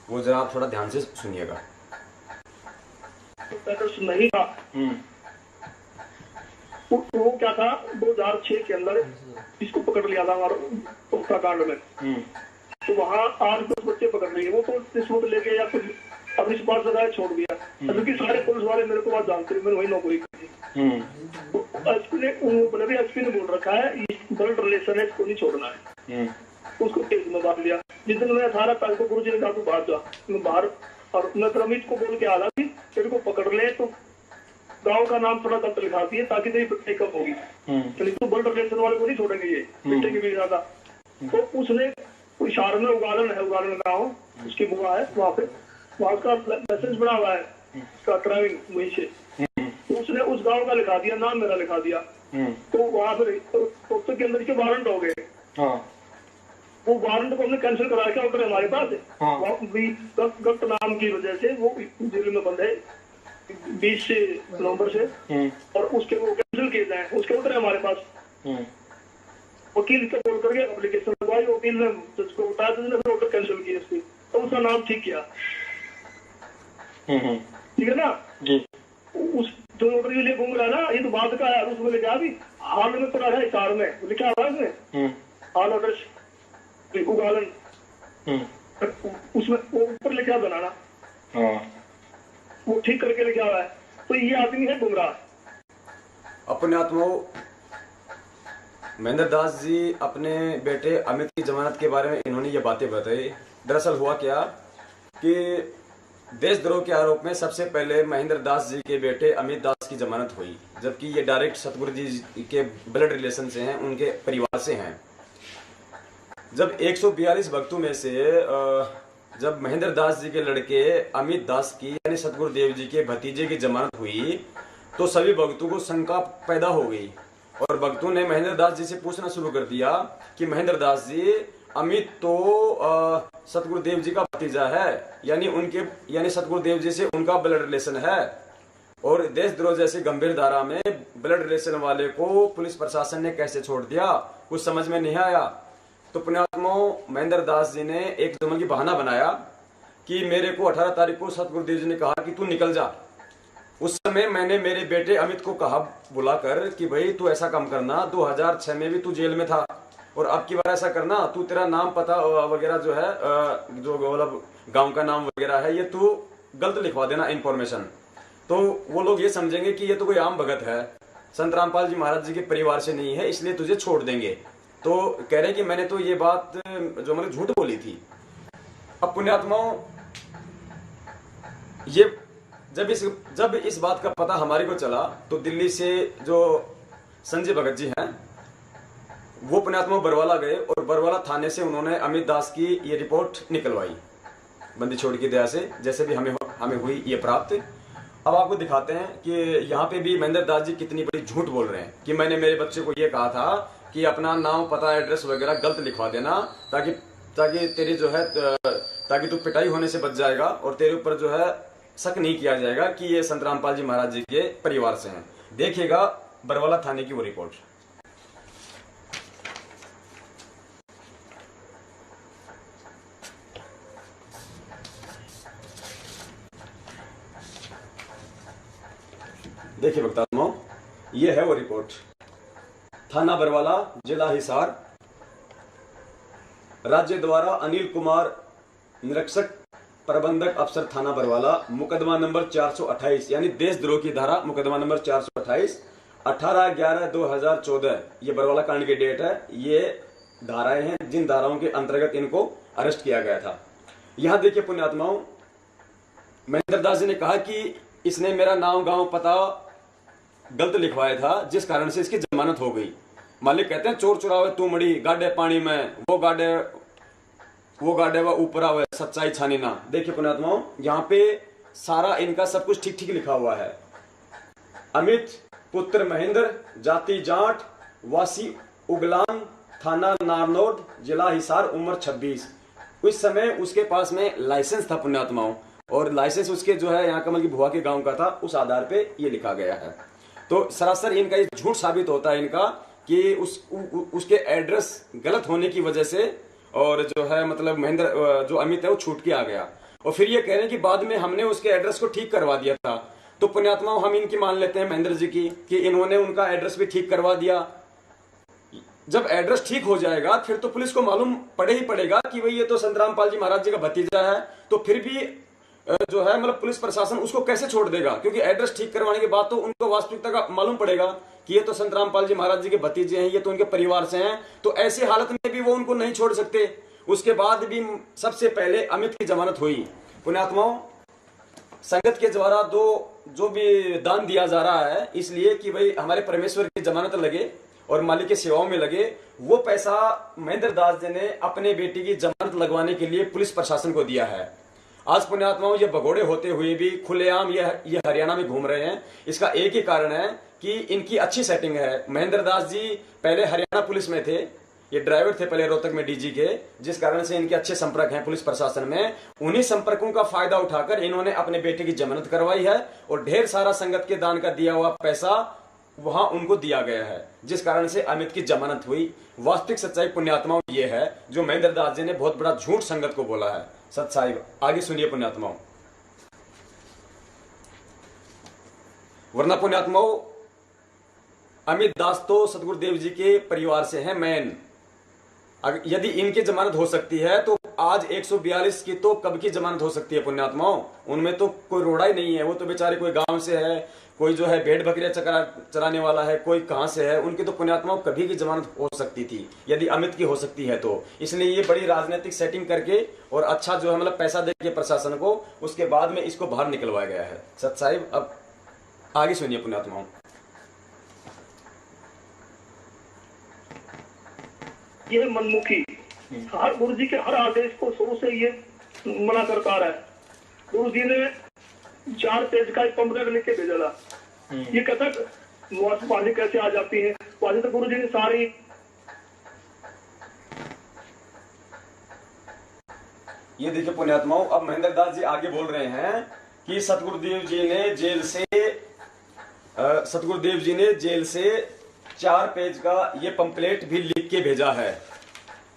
वो जरा आप थोड़ा ध्यान से सुनिएगा। नहीं था वो क्या था, 2006 के अंदर इसको पकड़ लिया था हमारा उत्तराखंड में, तो वहाँ 8-10 बच्चे पकड़ लिए, वो तो रिश्वत लेके या कुछ अब इस बार सजाए छोड़ दिया, क्योंकि सारे पुलिस वाले मेरे को बात जानते हैं, मैंने वही नौकरी की। एसपी ने बोल रखा है ब्लड रिलेशन है, इसको नहीं छोड़ना है, उसको केस में बांध लिया। जिस दिन मैं 18 तारीख को गुरु जी ने कहा तू बाहर जा, मैं बाहर, और मैं अमित को बोल के आ रहा थी तेरे को पकड़ ले तो गांव का नाम थोड़ा गलत लिखा दिए ताकि तेरी पिटाई कम होगी, तो ब्लड रिलेशन वाले को नहीं छोड़ेंगे, ये पिटे की भी ज्यादा। तो उसने इशारे में उगालन गाँव, उसकी बुआ है वहाँ पे, वहाँ का लाइसेंस बना हुआ है उसका ड्राइविंग वहीं से, उसने उस गांव का लिखा दिया, नाम मेरा लिखा दिया, तो वहाँ फिर के अंदर के वारंट हो गए, वो वारंट को हमने कैंसिल करा के उतरे हमारे पास। हाँ। वो भी गलत नाम की वजह से वो जेल में बंद है 20 नवंबर से, और उसके वो कैंसिल किए जाए, उसके उतरे हमारे पास। वकील से कॉल करके एप्लीकेशन लगवाई, वकील ने उसको बता दिया, फिर ऑर्डर कैंसिल किया उसकी, तो उसका नाम ठीक किया। ठीक है ना जी। उस जो ऑर्डर के लिए घूम रहा है ना, ये तो बाद का है, उसमें लिखा अभी हाल में पड़ा है, इशार में लिखा हुआ है इसमें हाल ऑर्डर उगालन, उसमें वो ऊपर लिखा बनाना, वो ठीक करके लिखा हुआ है। तो ये आदमी है गुमराह। अपने आत्माओं, महेंद्र दास जी अपने बेटे अमित की जमानत के बारे में इन्होंने ये बातें बताई। दरअसल हुआ क्या कि देशद्रोह के आरोप में सबसे पहले महेंद्र दास जी के बेटे अमित दास की जमानत हुई, जबकि ये डायरेक्ट सतगुरु जी के ब्लड रिलेशन से हैं, उनके परिवार से हैं। जब 142 भक्तों में से जब महेंद्र दास जी के लड़के अमित दास की यानी सतगुरु देव जी के भतीजे की जमानत हुई, तो सभी भक्तों को शंका पैदा हो गई और भक्तों ने महेंद्र दास जी से पूछना शुरू कर दिया कि महेंद्र दास जी, अमित तो सतगुरु देव जी का भतीजा है, यानी सतगुरु देव जी से उनका ब्लड रिलेशन है, और देशद्रोह जैसी गंभीर धारा में ब्लड रिलेशन वाले को पुलिस प्रशासन ने कैसे छोड़ दिया, कुछ समझ में नहीं आया। तो पुण्यात्माओं, महेंद्र दास जी ने एक जुम्मन की बहाना बनाया कि मेरे को 18 तारीख को सतगुरु देव जी ने कहा कि तू निकल जा। उस समय मैंने मेरे बेटे अमित को कहा बुलाकर कि भाई तू ऐसा काम करना, 2006 में भी तू जेल में था और अब की बार ऐसा करना, तू तेरा नाम पता वगैरह जो है, जो मतलब गांव का नाम वगैरह है, ये तू गलत लिखवा देना इन्फॉर्मेशन। तो वो लोग ये समझेंगे कि ये तो कोई आम भगत है, संत रामपाल जी महाराज जी के परिवार से नहीं है, इसलिए तुझे छोड़ देंगे। तो कह रहे कि मैंने तो ये बात जो मैंने झूठ बोली थी। अब पुण्यात्माओं, ये जब इस बात का पता हमारे को चला तो दिल्ली से जो संजय भगत जी हैं वो पुण्यात्मा बरवाला गए और बरवाला थाने से उन्होंने अमित दास की ये रिपोर्ट निकलवाई बंदी छोड़ की दया से, जैसे भी हमें हुई ये प्राप्त। अब आपको दिखाते हैं कि यहाँ पे भी महेंद्र दास जी कितनी बड़ी झूठ बोल रहे हैं कि मैंने मेरे बच्चे को ये कहा था कि अपना नाम पता एड्रेस वगैरह गलत लिखवा देना ताकि तेरी जो है ताकि तू पिटाई होने से बच जाएगा और तेरे ऊपर जो है शक नहीं किया जाएगा कि ये संत रामपाल जी महाराज जी के परिवार से हैं। देखिएगा बरवाला थाने की वो रिपोर्ट। देखिए भक्तात्माओं, ये है वो रिपोर्ट। थाना बरवाला, जिला हिसार, राज्य द्वारा अनिल कुमार, निरीक्षक प्रबंधक अफसर थाना बरवाला, मुकदमा नंबर 428 यानी देशद्रोह की धारा मुकदमा नंबर 428, 18/11/2014 ये बरवाला कांड की डेट है। ये धाराएं हैं जिन धाराओं के अंतर्गत इनको अरेस्ट किया गया था। यहां देखिए पुण्यात्माओं, महेंद्र दास जी ने कहा कि इसने मेरा नाम गांव पता गलत लिखवाया था, जिस कारण से इसकी जमानत हो गई। मालिक कहते हैं चोर चुरावे तू मड़ी, गाडे पानी में, वो गाडे व ऊपर आवे, सच्चाई छानी ना। देखिए पुण्यात्माओं, यहाँ पे सारा इनका सब कुछ ठीक ठीक लिखा हुआ है। अमित पुत्र महेंद्र, जाति जाट, वासी उगलान, थाना नारनौड, जिला हिसार, उम्र 26। उस समय उसके पास में लाइसेंस था पुण्यात्माओं, और लाइसेंस उसके जो है यहाँ कमल की भुआ के गांव का था, उस आधार पे ये लिखा गया है। तो सरासर इनका ये झूठ साबित होता है इनका कि उसके एड्रेस गलत होने की वजह से, और जो है मतलब महेंद्र जो अमित है वो छूट के आ गया, और फिर ये कह रहे हैं कि बाद में हमने उसके एड्रेस को ठीक करवा दिया था। तो पुण्यात्माओं, हम इनकी मान लेते हैं महेंद्र जी की कि इन्होंने उनका एड्रेस भी ठीक करवा दिया। जब एड्रेस ठीक हो जाएगा फिर तो पुलिस को मालूम पड़े ही पड़ेगा कि भाई ये तो संत रामपाल जी महाराज जी का भतीजा है, तो फिर भी जो है मतलब पुलिस प्रशासन उसको कैसे छोड़ देगा, क्योंकि एड्रेस ठीक करवाने के बाद तो उनको वास्तविकता का मालूम पड़ेगा कि ये तो संत रामपाल जी महाराज जी के भतीजे हैं, ये तो उनके परिवार से हैं, तो ऐसी हालत में भी वो उनको नहीं छोड़ सकते। उसके बाद भी सबसे पहले अमित की जमानत हुई। पुण्यात्माओं, संगत के द्वारा जो भी दान दिया जा रहा है इसलिए कि भाई हमारे परमेश्वर की जमानत लगे और मालिक की सेवाओं में लगे, वो पैसा महेंद्र दास जी ने अपने बेटी की जमानत लगवाने के लिए पुलिस प्रशासन को दिया है। आज पुण्यात्माओं, ये भगोड़े होते हुए भी खुलेआम ये हरियाणा में घूम रहे हैं। इसका एक ही कारण है कि इनकी अच्छी सेटिंग है। महेंद्र दास जी पहले हरियाणा पुलिस में थे, ये ड्राइवर थे पहले रोहतक में डीजी के, जिस कारण से इनके अच्छे संपर्क हैं पुलिस प्रशासन में। उन्हीं संपर्कों का फायदा उठाकर इन्होंने अपने बेटे की जमानत करवाई है और ढेर सारा संगत के दान का दिया हुआ पैसा वहां उनको दिया गया है, जिस कारण से अमित की जमानत हुई। वास्तविक सच्चाई पुण्यात्माओं ये है जो महेंद्र दास जी ने बहुत बड़ा झूठ संगत को बोला है। सच्चाई आगे सुनिए पुण्यात्माओं। वरना पुण्यात्माओं, अमित दास तो सतगुरुदेव जी के परिवार से हैं मेन। यदि इनकी जमानत हो सकती है तो आज 142 की तो कब की जमानत हो सकती है पुण्यात्माओं। उनमें तो कोई रोड़ा ही नहीं है। वो तो बेचारे कोई गांव से है, कोई जो है भेड़ बकरियां चराने वाला है, कोई कहां से है। उनकी तो पुण्यात्माओं कभी की जमानत हो सकती थी यदि अमित की हो सकती है तो। इसलिए ये बड़ी राजनीतिक सेटिंग करके और अच्छा जो है मतलब पैसा दे के प्रशासन को, उसके बाद में इसको बाहर निकलवाया गया है। सच्चाई अब आगे सुनिए पुण्यात्माओं। ये मनमुखी हर गुरु जी के हर आदेश को शुरू से ये मना करता रहा है। गुरु जी ने 4 पेज का एक पंपलेट लिख के भेजा था। ये कहता बाजी कैसे आ जाती है, बाजी तो गुरु जी ने सारी। ये देखिए पुण्यात्माओं, अब महेंद्र दास जी आगे बोल रहे हैं कि सतगुरुदेव जी ने जेल से 4 पेज का ये पंपलेट भी लिख के भेजा है।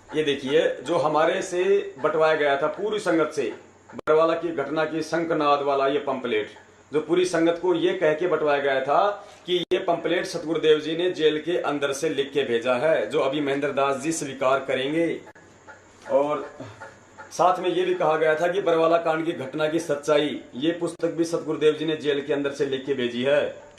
ये देखिए जो हमारे से बंटवाया गया था पूरी संगत से, बरवाला की घटना की शंखनाद वाला ये पंपलेट जो पूरी संगत को ये कह के बंटवाया गया था कि ये पंपलेट सतगुरुदेव जी ने जेल के अंदर से लिख के भेजा है, जो अभी महेंद्र दास जी स्वीकार करेंगे। और साथ में ये भी कहा गया था कि बरवाला कांड की घटना की सच्चाई, ये पुस्तक भी सतगुरुदेव जी ने जेल के अंदर से लिख के भेजी है।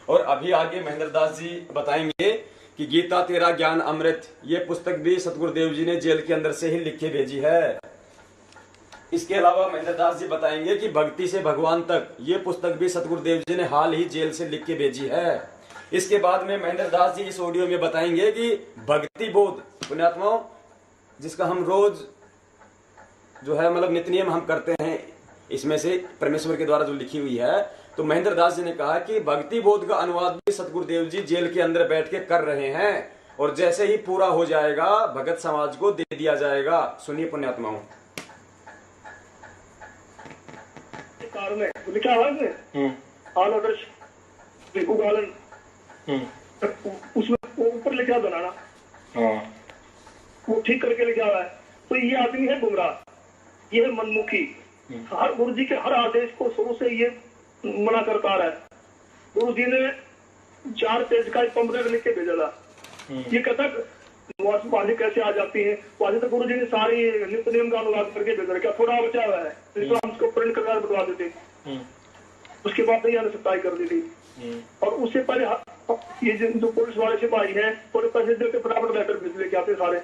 और अभी आगे महेंद्र दास जी बताएंगे कि गीता तेरा ज्ञान अमृत, ये पुस्तक भी सतगुरुदेव जी ने जेल के अंदर से ही लिख के भेजी है। इसके अलावा महेंद्र दास जी बताएंगे कि भक्ति से भगवान तक, ये पुस्तक भी सतगुरुदेव जी ने हाल ही जेल से लिख के भेजी है। इसके बाद में महेंद्र दास जी इस ऑडियो में बताएंगे कि भक्ति बोध पुण्यात्माओं, जिसका हम रोज जो है मतलब नित्य नियम हम करते हैं, इसमें से परमेश्वर के द्वारा जो लिखी हुई है, तो महेंद्र दास जी ने कहा कि भक्ति बोध का अनुवाद भी सतगुरुदेव जी जेल के अंदर बैठ के कर रहे हैं और जैसे ही पूरा हो जाएगा भगत समाज को दे दिया जाएगा। सुनिए पुण्यात्माओं। कार में लिखा हुआ है आल आदर्श उगालन, उसमें ऊपर लिखा बनाना, वो ठीक करके लिखा हुआ है। तो ये आदमी है गुमराह, ये है मनमुखी, हर गुरु जी के हर आदेश को शुरू से ये मना करता रहा है। गुरु जी ने 4 पेज का एक पंपलेट लिख के भेजा था। ये कहता बाजी कैसे आ जाती है, बाजी तो गुरु जी ने सारी नित्य नियम का अनुवाद करके भेजा, क्या थोड़ा बचा हुआ है तो हम उसको प्रिंट करके बटवा देते, उसके बाद नहीं आने सत्ताई कर दी थी। और उससे पहले ये जो पुलिस वाले सिपाही है थोड़े पैसे देकर फटाफट लेटर भेज लेके आते सारे।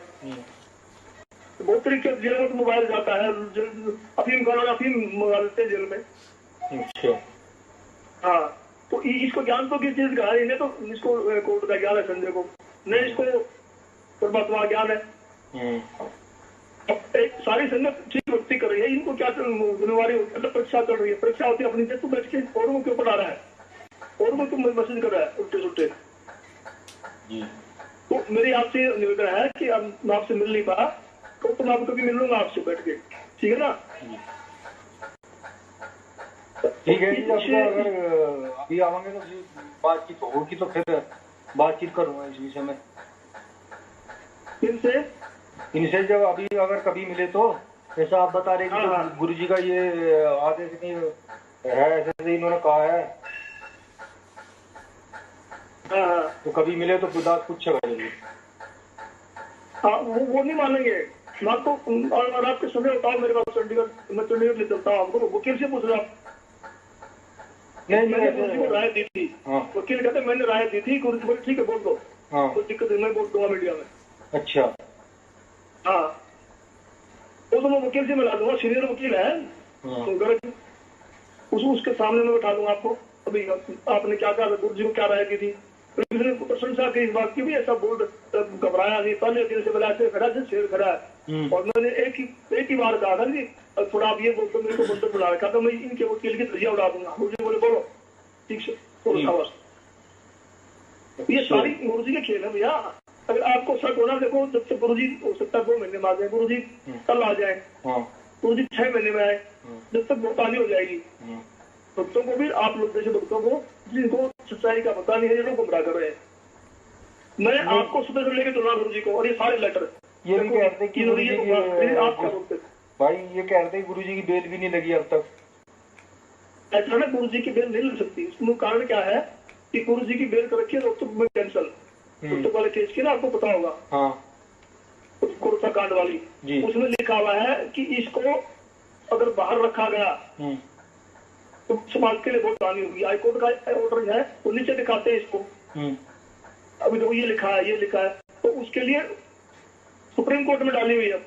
बहुत तरीके जेल में मोबाइल जाता है, अफीम खाना अफीम मंगा लेते हैं जेल में। हाँ, तो इसको ज्ञान तो किस चीज का है, इन्हें तो इसको कोर्ट का ज्ञान है, संजय को नहीं, इसको परमात्मा ज्ञान है। अब एक सारी संगत ठीक भक्ति कर रही है, इनको क्या जिम्मेवारी मतलब परीक्षा चल रही है, परीक्षा होती है अपनी तू बैठ के औरों के ऊपर आ रहा है, औरों को मैसेज कर रहा है उल्टे सुल्टे। तो मेरी आपसे निवेदन है कि अब मैं आपसे मिल नहीं पा तो मैं कभी मिल लूंगा आपसे बैठ के, ठीक है ना? ठीक है जी, अगर अभी आवांगे तो बातचीत होगी तो फिर बातचीत करूंगा इस विषय में इनसे जब अभी अगर कभी मिले तो। जैसा आप बता रहे हैं कि गुरु जी का ये आदेश नहीं है, ऐसे इन्होंने कहा है, तो कभी मिले तो बात पूछेगा। हाँ, वो नहीं मानेंगे। मैं तो और आपके समय बताओ मेरे पास चंडीगढ़, मैं चंडीगढ़ ले चलता हूँ, आपको वकील से पूछ रहा। मैंने गुरु जी को राय दी थी, वकील कहते मैंने राय दी थी, गुरु जी बोले ठीक है बोल दो, कोई दिक्कत नहीं, मैं बोल दूंगा मीडिया में। अच्छा, हाँ, वो तो मैं वकील से मिला दूंगा, सीनियर वकील है, तो उसके सामने मैं बैठा दूंगा आपको। अभी आपने क्या कहा, गुरु जी को क्या राय दी थी, प्रशंसा की इस बात की भी, ऐसा बोर्ड घबराया नहीं, पहले दिन से मिला खड़ा से शेर खड़ा है। और मैंने एक ही बार कहा था कि थोड़ा आप ये बोलते मेरे को बंदर बुला रखा था, मैं इनके वकील की धज्जियां उड़ा दूंगा। गुरु जी बोले बोलो ठीक से, ये सारी गुरु जी के खेल है भैया, अगर आपको शक होना, देखो जब तक गुरुजी हो सकता है 2 महीने में आ जाए, गुरुजी कल आ जाए, गुरुजी 6 महीने में आए, जब तक भुगतानी हो जाएगी। भक्तों को भी, आप लोग जैसे भक्तों को जिनको सच्चाई का पता नहीं है, ये लोग गुमराह कर रहे हैं। मैं आपको सुबह से लेके चला गुरुजी को, और ये सारे लेटर ये भी कहते हैं कि आप क्या बोलते भाई, ये कहते हैं गुरुजी की बेल भी नहीं लगी अब तक। ऐसा ना, गुरुजी की बेल नहीं लग सकती। उसमें कारण क्या है कि गुरुजी की बेल कर रखी है रोहतक में कैंसल, रोहतक वाले केस की ना, आपको पता होगा, कुर्ता कांड वाली। उसमें लिखा हुआ है कि इसको अगर बाहर रखा गया तो समाज के लिए बहुत हानि होगी। हाईकोर्ट का ऑर्डर है, तो नीचे दिखाते हैं इसको, अभी तो ये लिखा है, ये लिखा है, तो उसके लिए सुप्रीम कोर्ट में डाली हुई है,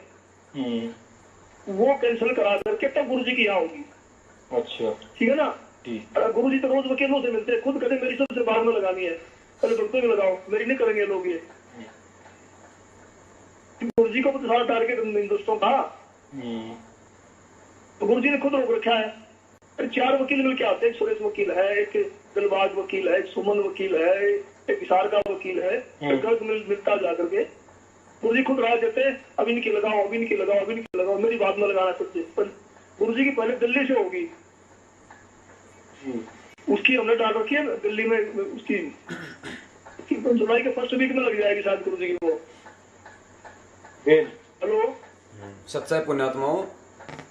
वो कैंसिल करा करके तब गुरुजी की यहाँ होगी। अच्छा, ठीक है ना। गुरुजी तो रोज वकीलों से मिलते हैं, खुद कहते मेरी सबसे बाद में लगानी है, पहले भक्तों में लगाओ, मेरी नहीं करेंगे लोग ये। गुरुजी को तो सारा टारगेट हिंदुस्तान का, तो गुरुजी ने खुद रोक रखा है। 4 वकील मिलके आते हैं, सुरेश वकील है, एक दिलबाग वकील है, एक सुमन वकील है, एक इशार का वकील है, मिलता जाकर के गुरुजी खुद राय देते हैं, अब इनकी लगाओ, अब इनकी लगाओ, अब इनकी लगाओ, मेरी बात में लगाना सबसे। गुरुजी की पहले दिल्ली से होगी, उसकी हमने डाल रखी है दिल्ली में, उसकी जुलाई के फर्स्ट वीक में लग जाएगी शायद गुरुजी की वो। हेलो, सच्चाई पुण्यात्माओं,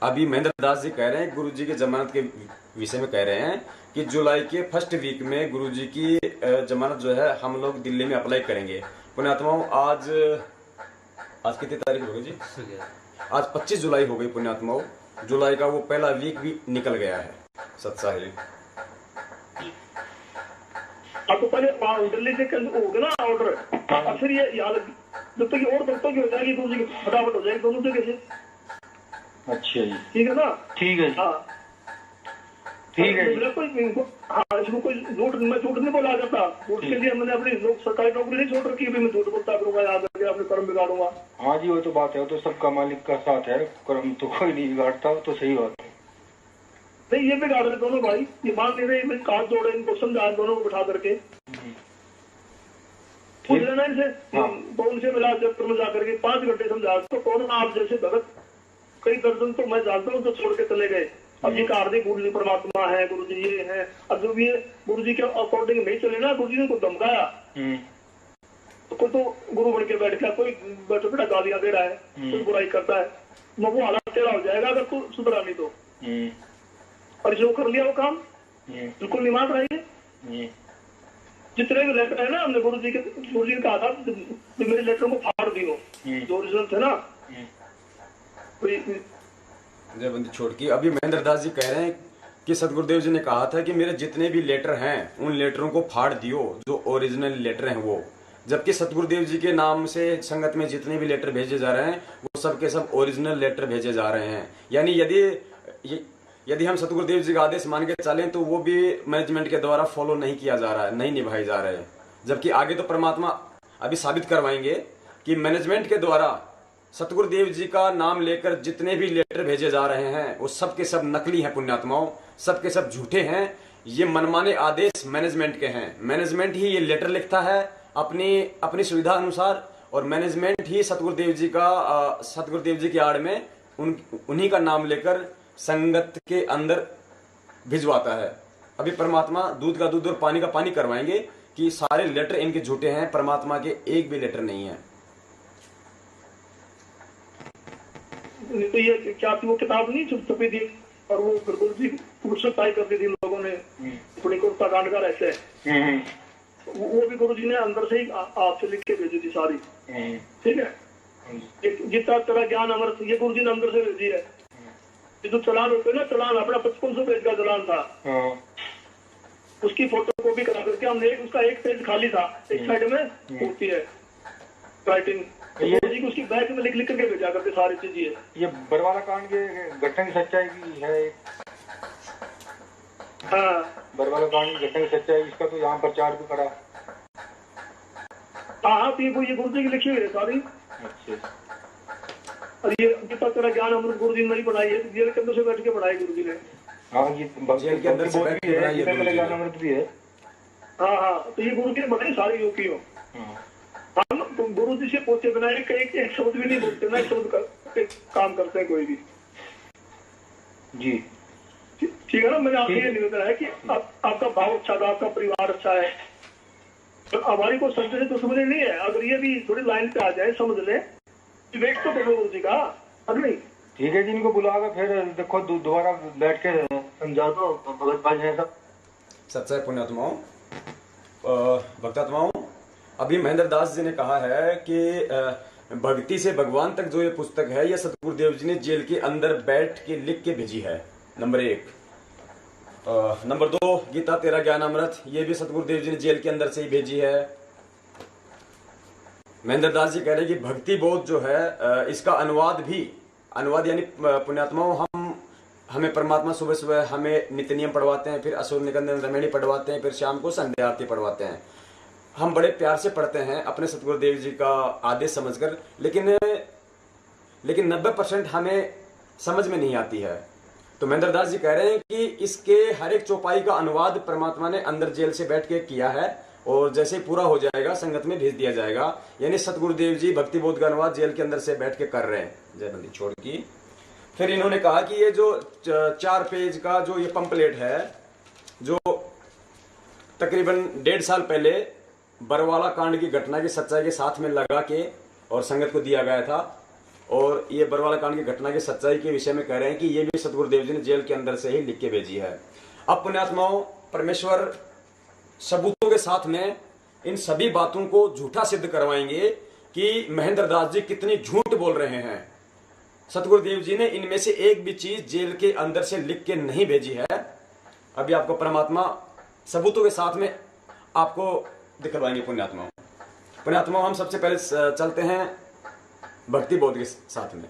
अभी महेंद्र दास जी कह रहे हैं गुरुजी की जमानत के विषय में कह रहे हैं कि जुलाई के फर्स्ट वीक में गुरुजी की जमानत जो है हम लोग दिल्ली में अप्लाई करेंगे। पुण्यात्माओं, आज कितनी तारीख हो गई जी? आज 25 जुलाई हो गई पुण्यात्माओं। जुलाई का वो पहला वीक भी निकल गया है। सच्चाई आपको पहले दिल्ली से हो गया ना ऑर्डर, फिर ये याद जब तक और भक्तों की हो जाएगी, गुरुजी की फटाफट हो जाएगी दोनों जगह से। अच्छा जी, ठीक है ना। ठीक है, हाँ ठीक है। हाँ, इसको कोई झूठ, मैं झूठ नहीं बोला जाता। झूठ के लिए मैंने अपनी सरकारी नौकरी नहीं छोड़ रखी, मैं झूठ बोलता करूंगा, याद करके अपने कर्म बिगाड़ूंगा। हाँ जी, वो तो बात है, वो तो सबका मालिक का साथ है, कर्म तो कोई नहीं बिगाड़ता, तो सही बात है। नहीं, ये बिगाड़ रहे दोनों भाई, ये मान नहीं रहे, हाथ जोड़े, इनको समझा दोनों को बिठा करके पूछ लेना इनसे। तो उनसे मिला दफ्तर में जाकर के 5 घंटे समझा, तो कौन आप जैसे भगत कई दर्जन तो मैं जानता हूँ, तो छोड़ के चले गए। अब ये कार्य गुरु जी परमात्मा है, गुरु जी ये है, अब जब ये गुरु जी के अकॉर्डिंग नहीं चले ना, गुरु जी ने को धमकाया, तो कोई तो गुरु बन के बैठ गया, कोई बैठे बैठा गालियां दे रहा है, कोई बुराई करता है, वो हालात तेरा हो जाएगा अगर तू सुधरा नहीं तो। और जो कर लिया वो काम बिल्कुल नहीं मान रही है। जितने भी लेटर है ना, हमने गुरु जी ने कहा था मेरे लेटर को फाड़ दियो, जो ओरिजिनल थे ना। जयबंदी छोड़ की अभी महेंद्र दास जी कह रहे हैं कि सतगुरुदेव जी ने कहा था कि मेरे जितने भी लेटर हैं उन लेटरों को फाड़ दियो, जो ओरिजिनल लेटर हैं वो। जबकि सतगुरुदेव जी के नाम से संगत में जितने भी लेटर भेजे जा रहे हैं वो सब के सब ओरिजिनल लेटर भेजे जा रहे हैं। यानी यदि हम सतगुरुदेव जी का आदेश मान के चलें तो वो भी मैनेजमेंट के द्वारा फॉलो नहीं किया जा रहा है, नहीं निभाई जा रहे हैं। जबकि आगे तो परमात्मा अभी साबित करवाएंगे कि मैनेजमेंट के द्वारा सतगुरुदेव जी का नाम लेकर जितने भी लेटर भेजे जा रहे हैं वो सब के सब नकली हैं पुण्यात्माओं, सब के सब झूठे हैं। ये मनमाने आदेश मैनेजमेंट के हैं। मैनेजमेंट ही ये लेटर लिखता है अपनी सुविधा अनुसार, और मैनेजमेंट ही सतगुरुदेव जी की आड़ में उन्हीं का नाम लेकर संगत के अंदर भिजवाता है। अभी परमात्मा दूध का दूध और पानी का पानी करवाएंगे कि सारे लेटर इनके झूठे हैं, परमात्मा के एक भी लेटर नहीं है। तो ये क्या वो किताब नहीं छपी थी, और वो बिल्कुल जी टाई कर दी थी लोगों ने अपनी कुर्ता कांड कर ऐसे, वो भी गुरु जी ने अंदर से ही आपसे लिख के भेजी थी सारी। ठीक है, जितना तेरा ज्ञान अमृत, ये गुरु जी ने अंदर से भेजी है। जो चलान होते ना, चलान अपना 5500 पेज का चलान था, उसकी फोटो कॉपी करा करके हमने उसका एक पेज खाली था, एक साइड में होती है राइटिंग, जी उसकी बैक में लिख करके भेजा करते सारी चीजें। ये बरवाला कांड के घटना की सच्चाई भी है। हाँ, बरवाला कांड की घटना की सच्चाई, इसका तो यहाँ प्रचार भी करा। हाँ, तो ये गुरु जी की लिखी हुई है सारी। अच्छा, और ये जितना तेरा ज्ञान अमृत गुरु जी ने नहीं बनाई है, जेल के अंदर से बैठ के बनाई गुरु जी ने। हाँ, ये जेल के अंदर से बैठ के बनाई है, ज्ञान अमृत भी है। हाँ, तो ये गुरु जी ने बनाई सारी यूपी हो। हम गुरु जी से पूछे बिना एक शब्द भी नहीं बोलते ना, एक शब्द काम करते हैं कोई भी। जी ठीक है ना। मैंने आपसे ये निवेदन है कि आपका भाव अच्छा था, आपका परिवार अच्छा है, तो हमारी कोई संत से दुश्मनी नहीं है। अगर ये भी थोड़ी लाइन पे आ जाए, समझ ले, वेट तो करो गुरु जी का, नहीं? ठीक है जी, इनको बुलाकर फिर देखो दोबारा बैठ के समझा दो भगत भाई है सब। सच्चाई पुण्यात्माओं, भक्तात्माओं, अभी महेंद्र दास जी ने कहा है कि भक्ति से भगवान तक जो ये पुस्तक है, ये सतगुरुदेव जी ने जेल के अंदर बैठ के लिख के भेजी है, नंबर 1। नंबर 2, गीता तेरा ज्ञान अमृत, ये भी सतगुरुदेव जी ने जेल के अंदर से ही भेजी है। महेंद्र दास जी कह रहे हैं कि भक्ति बोध जो है, इसका अनुवाद यानी पुण्यात्माओं, हमें परमात्मा सुबह सुबह हमें नित्य नियम पढ़वाते हैं, फिर असुर निकंदन रमणी पढ़वाते हैं, फिर शाम को संध्या आरती पढ़वाते हैं। हम बड़े प्यार से पढ़ते हैं अपने सतगुरुदेव जी का आदेश समझकर, लेकिन 90% हमें समझ में नहीं आती है। तो महेंद्र दास जी कह रहे हैं कि इसके हर एक चौपाई का अनुवाद परमात्मा ने अंदर जेल से बैठ के किया है, और जैसे ही पूरा हो जाएगा संगत में भेज दिया जाएगा। यानी सतगुरुदेव जी भक्ति बोध का अनुवाद जेल के अंदर से बैठ के कर रहे हैं, जय बंदी छोड़ की। फिर इन्होंने कहा कि ये जो 4 पेज का जो ये पंपलेट है, जो तकरीबन 1.5 साल पहले बरवाला कांड की घटना की सच्चाई के साथ में लगा के और संगत को दिया गया था, और ये बरवाला कांड की घटना की सच्चाई के विषय में कह रहे हैं कि ये भी सतगुरुदेव जी ने जेल के अंदर से ही लिख के भेजी है। अब पुण्यात्माओं, परमेश्वर सबूतों के साथ में इन सभी बातों को झूठा सिद्ध करवाएंगे कि महेंद्र दास जी कितनी झूठ बोल रहे हैं। सतगुरुदेव जी ने इनमें से एक भी चीज जेल के अंदर से लिख के नहीं भेजी है। अभी आपको परमात्मा सबूतों के साथ में आपको दिखवाएंगे। पुण्यात्माओं, हम सबसे पहले चलते हैं भक्ति बोध के साथ में।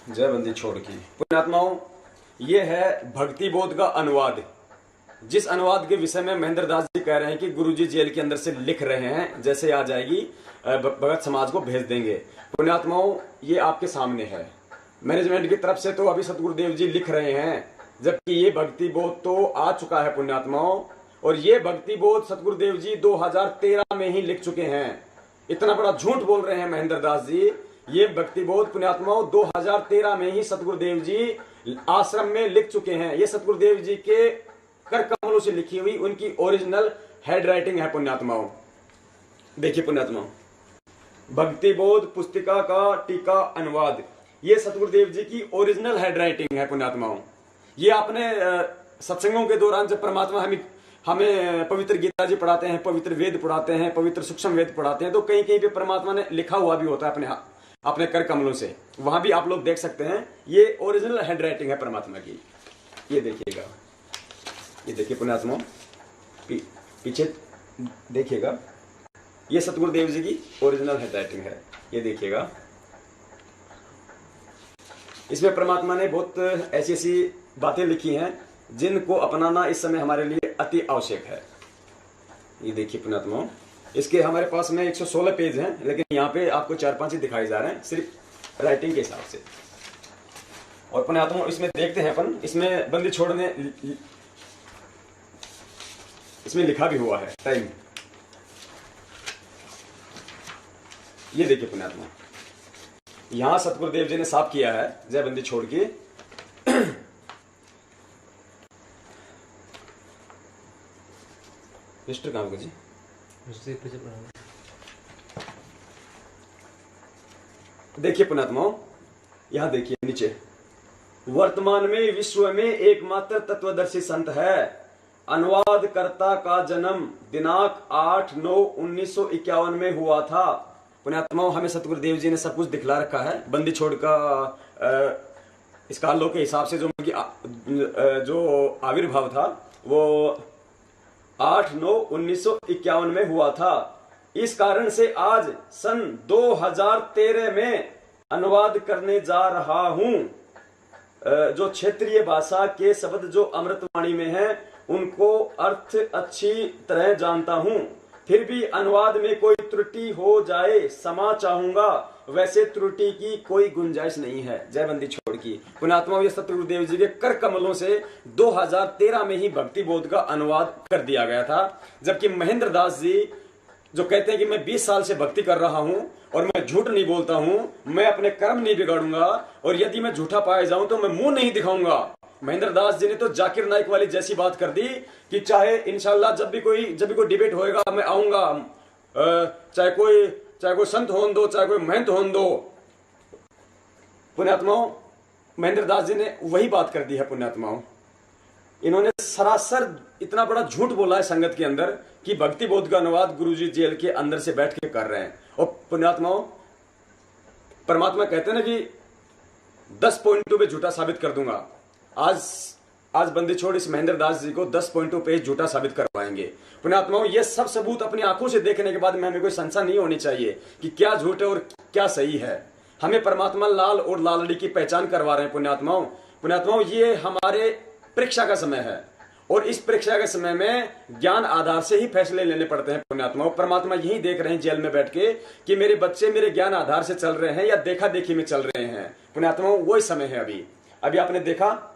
जय बंदी छोड़ की। पुण्यात्माओं, ये है भक्ति बोध का अनुवाद, जिस अनुवाद के विषय में महेंद्र दास जी कह रहे हैं कि गुरुजी जेल के अंदर से लिख रहे हैं, जैसे आ जाएगी भगत समाज को भेज देंगे। पुण्यात्माओं, ये आपके सामने है। मैनेजमेंट की तरफ से तो अभी सतगुरुदेव जी लिख रहे हैं, जबकि ये भक्ति बोध तो आ चुका है पुण्यात्माओं, और ये भक्ति बोध सतगुरुदेव जी 2013 में ही लिख चुके हैं। इतना बड़ा झूठ बोल रहे हैं महेंद्र दास जी। ये भक्ति बोध पुण्यात्माओं 2013 में ही सतगुरुदेव जी आश्रम में लिख चुके हैं। ये सतगुरुदेव जी के कर कमलों से लिखी हुई उनकी ओरिजिनल हैंड राइटिंग है पुण्यात्माओं। देखिए पुण्यात्माओं, भक्ति बोध पुस्तिका का टीका अनुवाद, ये सतगुरुदेव जी की ओरिजिनल हैंड राइटिंग है पुण्यात्माओं। ये आपने सत्संगों के दौरान जब परमात्मा हमें पवित्र गीता जी पढ़ाते हैं, पवित्र वेद पढ़ाते हैं, पवित्र सूक्ष्म वेद पढ़ाते हैं, तो कहीं कहीं पे परमात्मा ने लिखा हुआ भी होता है अपने कर कमलों से। वहां भी आप लोग देख सकते हैं, ये ओरिजिनल हैंड राइटिंग है परमात्मा की। ये देखिएगा, ये देखिए पुण्यात्मा, पीछे देखिएगा, ये सतगुरुदेव जी की ओरिजिनल हैंड राइटिंग है। ये देखिएगा, इसमें परमात्मा ने बहुत ऐसी ऐसी बातें लिखी हैं जिनको अपनाना इस समय हमारे लिए अति आवश्यक है। ये देखिए पुण्यात्मा, इसके हमारे पास में 116 पेज हैं, लेकिन यहाँ पे आपको 4-5 ही दिखाए जा रहे हैं सिर्फ राइटिंग के हिसाब से। और पुण्यात्मा, इसमें देखते हैं अपन, इसमें बंदी छोड़ने इसमें लिखा भी हुआ है टाइम। ये देखिए पुण्यात्मा, यहां सतगुरुदेव जी ने साफ किया है, जय बंदी छोड़ के। मिस्टर काम को जी, देखिए पुण्यात्मा, यहां देखिए नीचे, वर्तमान में विश्व में एकमात्र तत्वदर्शी संत है। अनुवादकर्ता का जन्म दिनांक 8/9/1951 में हुआ था। पुण्यात्मा, हमें सतगुरुदेव जी ने सब कुछ दिखला रखा है। बंदी छोड़ का इस कालों के हिसाब से जो आविर्भाव था वो 8/9/1951 में हुआ था। इस कारण से आज सन 2013 में अनुवाद करने जा रहा हूं। जो क्षेत्रीय भाषा के शब्द जो अमृतवाणी में हैं, उनको अर्थ अच्छी तरह जानता हूं। फिर भी अनुवाद में कोई त्रुटि हो जाए क्षमा चाहूंगा, वैसे त्रुटि की कोई गुंजाइश नहीं है। जय बंदी छोड़ की। पुण्यात्माओं, ये सतगुरु देव जी के कर कमलों से 2013 में ही भक्ति बोध का अनुवाद कर दिया गया था। जबकि महेंद्र दास जी जो कहते हैं कि मैं 20 साल से भक्ति कर रहा हूं और मैं झूठ नहीं बोलता हूं, मैं अपने कर्म नहीं बिगाड़ूंगा और यदि मैं झूठा पाया जाऊं तो मैं मुंह नहीं दिखाऊंगा। महेंद्र दास जी ने तो जाकिर नाइक वाली जैसी बात कर दी कि चाहे इंशाल्लाह जब भी कोई डिबेट होएगा मैं आऊंगा, चाहे कोई संत होन दो, चाहे कोई महंत होन दो। पुण्यात्माओं, महेंद्र दास जी ने वही बात कर दी है। पुण्यात्माओं, इन्होंने सरासर इतना बड़ा झूठ बोला है संगत के अंदर कि भक्ति बोध का अनुवाद गुरुजी जेल के अंदर से बैठ के कर रहे हैं। और पुण्यात्माओं, परमात्मा कहते हैं ना कि 10 पॉइंटों पे झूठा साबित कर दूंगा। आज बंदी छोड़ इस महेंद्र दास जी को 10 पॉइंटों पे झूठा साबित करवाएंगे। पुण्यात्माओं, ये सब सबूत अपनी आंखों से देखने के बाद में हमें कोई संशय नहीं होनी चाहिए कि क्या झूठ है और क्या सही है। हमें परमात्मा लाल और लालड़ी की पहचान करवा रहे हैं। पुण्यात्माओं, ये हमारे परीक्षा का समय है और इस परीक्षा के समय में ज्ञान आधार से ही फैसले लेने पड़ते हैं। पुण्यात्माओं, परमात्मा यही देख रहे हैं जेल में बैठ के कि मेरे बच्चे मेरे ज्ञान आधार से चल रहे हैं या देखा देखी में चल रहे हैं। पुण्यात्माओं, वही समय है। अभी आपने देखा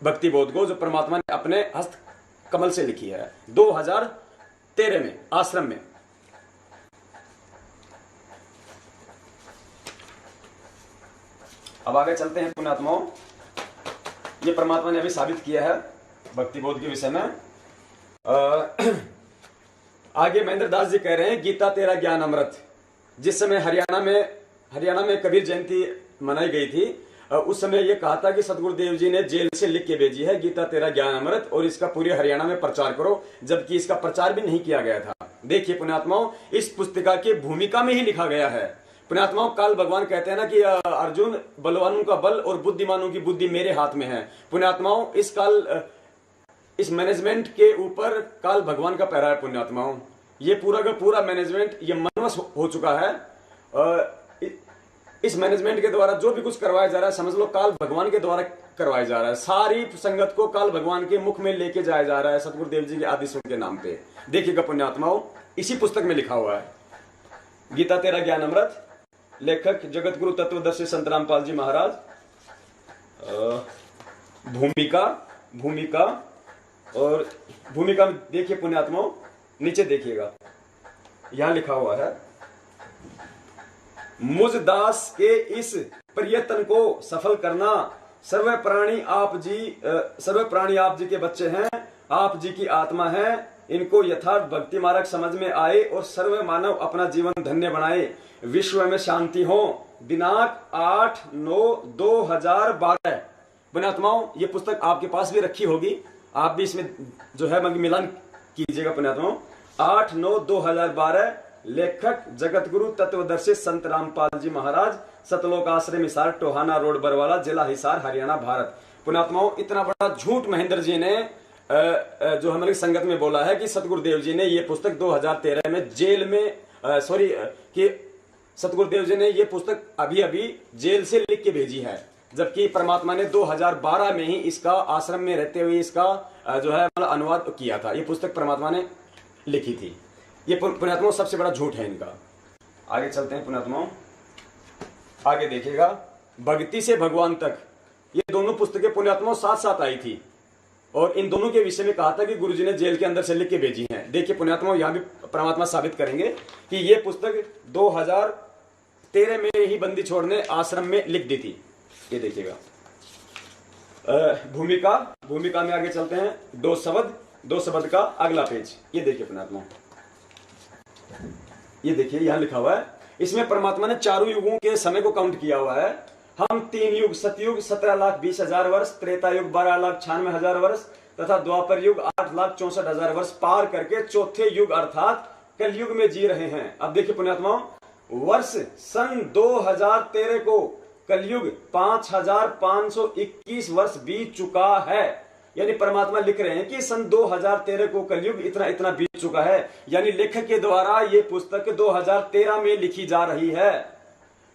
भक्ति बोध को जो परमात्मा ने अपने हस्त कमल से लिखी है 2013 में आश्रम में। अब आगे चलते हैं। पुण्यात्माओं, ये परमात्मा ने अभी साबित किया है भक्ति बोध के विषय में। आगे महेंद्र दास जी कह रहे हैं, गीता तेरा ज्ञान अमृत। जिस समय हरियाणा में कबीर जयंती मनाई गई थी, उस समय यह कहा था कि सतगुरु देव जी ने जेल से लिख के भेजी है गीता तेरा ज्ञान अमृत और इसका पूरे हरियाणा में प्रचार करो, जबकि इसका प्रचार भी नहीं किया गया था। देखिए पुण्यात्माओं, इस पुस्तिका की भूमिका में ही लिखा गया है। पुण्यात्माओं, काल भगवान कहते हैं ना कि अर्जुन, बलवानों का बल और बुद्धिमानों की बुद्धि मेरे हाथ में है। पुण्यात्माओं, इस मैनेजमेंट के ऊपर काल भगवान का पहरा है। पुण्यात्माओं, ये पूरा का पूरा मैनेजमेंट ये मनवश हो चुका है। इस मैनेजमेंट के द्वारा जो भी कुछ करवाया जा रहा है, समझ लो काल भगवान के द्वारा करवाया जा रहा है। सारी संगत को काल भगवान के मुख में लेके जाया जा रहा है सतगुरु देव जी के आदेशों के नाम पे। देखिएगा पुण्यात्माओं, इसी पुस्तक में लिखा हुआ है गीता तेरा ज्ञान अमृत। लेखक जगत गुरु तत्वदर्शी संत रामपाल जी महाराज। भूमिका में देखिए पुण्यात्माओं, नीचे देखिएगा, यहां लिखा हुआ है, मुझ दास के इस प्रयत्न को सफल करना, सर्व प्राणी आप जी के बच्चे हैं, आप जी की आत्मा है। इनको यथार्थ भक्ति मार्ग समझ में आए और सर्व मानव अपना जीवन धन्य बनाए, विश्व में शांति हो। दिनांक 8/9/2012। पुण्यात्माओं, ये पुस्तक आपके पास भी रखी होगी, आप भी इसमें जो है मिलान कीजिएगा। पुण्यात्माओं, 8/9/2012, लेखक जगत गुरु तत्वदर्शी संत रामपाल जी महाराज, सतलोक आश्रम हिसार, टोहाना रोड, बरवाला, जिला हिसार, हरियाणा, भारत। पुण्यात्माओं, इतना बड़ा झूठ महेंद्र जी ने जो हमारी संगत में बोला है कि सतगुरु देव जी ने ये पुस्तक 2013 में जेल में कि सतगुरु देव जी ने ये पुस्तक अभी जेल से लिख के भेजी है, जबकि परमात्मा ने 2012 में ही इसका आश्रम में रहते हुए इसका जो है अनुवाद किया था। ये पुस्तक परमात्मा ने लिखी थी। ये पुण्यात्माओं सबसे बड़ा झूठ है इनका। आगे चलते हैं पुण्यात्माओं, आगे देखिएगा, भक्ति से भगवान तक, ये दोनों पुस्तकें पुण्यात्माओं साथ साथ आई थी और इन दोनों के विषय में कहा था कि गुरुजी ने जेल के अंदर से लिख के भेजी हैं। देखिए पुण्यात्माओं, यहां भी परमात्मा साबित करेंगे कि ये पुस्तक 2013 में ही बंदी छोड़ने आश्रम में लिख दी थी। ये देखिएगा, भूमिका में आगे चलते हैं, दो शब्द का अगला पेज। ये देखिए पुण्यात्मा, ये देखिए यहां लिखा हुआ है, इसमें परमात्मा ने चारों युगों के समय को काउंट किया हुआ है। हम 3 युग, सतयुग 17,20,000 वर्ष, त्रेता युग 12,96,000 वर्ष तथा द्वापर युग 8,64,000 वर्ष पार करके चौथे युग अर्थात कलयुग में जी रहे हैं। अब देखिए पुण्यात्माओं, वर्ष सन 2013 को कलयुग 5,521 वर्ष बीत चुका है। यानी परमात्मा लिख रहे हैं कि सन 2013 को कलयुग इतना बीत चुका है। यानी लेखक के द्वारा ये पुस्तक 2013 में लिखी जा रही है।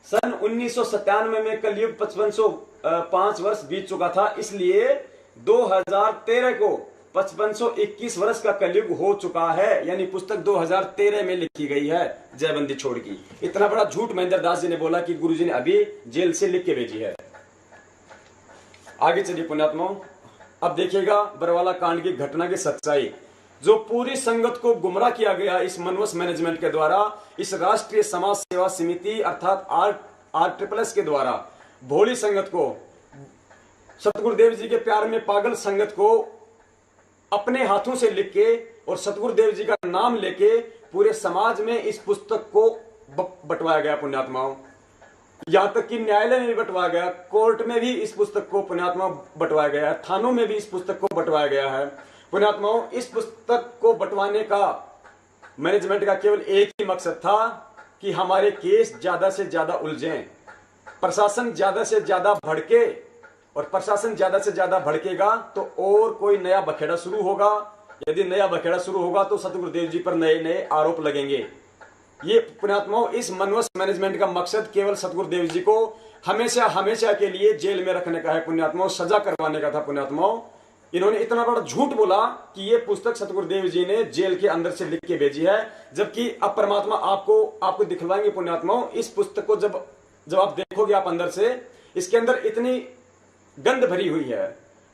सन 1997 में कलयुग 5505 वर्ष बीत चुका था, इसलिए 2013 को 5521 वर्ष का कलयुग हो चुका है। यानी पुस्तक 2013 में लिखी गई है जयबंदी छोड़ की। इतना बड़ा झूठ महेंद्र दास जी ने बोला कि गुरुजी ने अभी जेल से लिख के भेजी है। आगे चलिए पुण्यात्माओं, अब देखिएगा बरवाला कांड की घटना की सच्चाई। जो पूरी संगत को गुमराह किया गया इस मनवस मैनेजमेंट के द्वारा, इस राष्ट्रीय समाज सेवा समिति अर्थात RSSS के द्वारा भोली संगत को, सतगुरुदेव जी के प्यार में पागल संगत को अपने हाथों से लिख के और सतगुरुदेव जी का नाम लेके पूरे समाज में इस पुस्तक को बंटवाया गया पुण्यात्माओं। यहां तक कि न्यायालय में भी बंटवाया गया, कोर्ट में भी इस पुस्तक को पुण्यात्मा बंटवाया गया है, थानों में भी इस पुस्तक को बंटवाया गया है पुण्यात्माओं। इस पुस्तक को बंटवाने का मैनेजमेंट का केवल एक ही मकसद था कि हमारे केस ज्यादा से ज्यादा उलझें, प्रशासन ज्यादा से ज्यादा भड़के, और प्रशासन ज्यादा से ज्यादा भड़केगा तो और कोई नया बखेड़ा शुरू होगा। यदि नया बखेड़ा शुरू होगा तो सतगुरुदेव जी पर नए नए आरोप लगेंगे। ये पुण्यात्माओं, इस मनवस मैनेजमेंट का मकसद केवल सतगुरुदेव जी को हमेशा हमेशा के लिए जेल में रखने का है पुण्यात्माओं, सजा करवाने का था पुण्यात्माओं। इन्होंने इतना बड़ा झूठ बोला कि ये पुस्तक सतगुरुदेव जी ने जेल के अंदर से लिख के भेजी है, जबकि अब परमात्मा आपको दिखलाएंगे पुण्यात्माओं। इस पुस्तक को जब आप देखोगे आप अंदर से, इसके अंदर इतनी गंध भरी हुई है,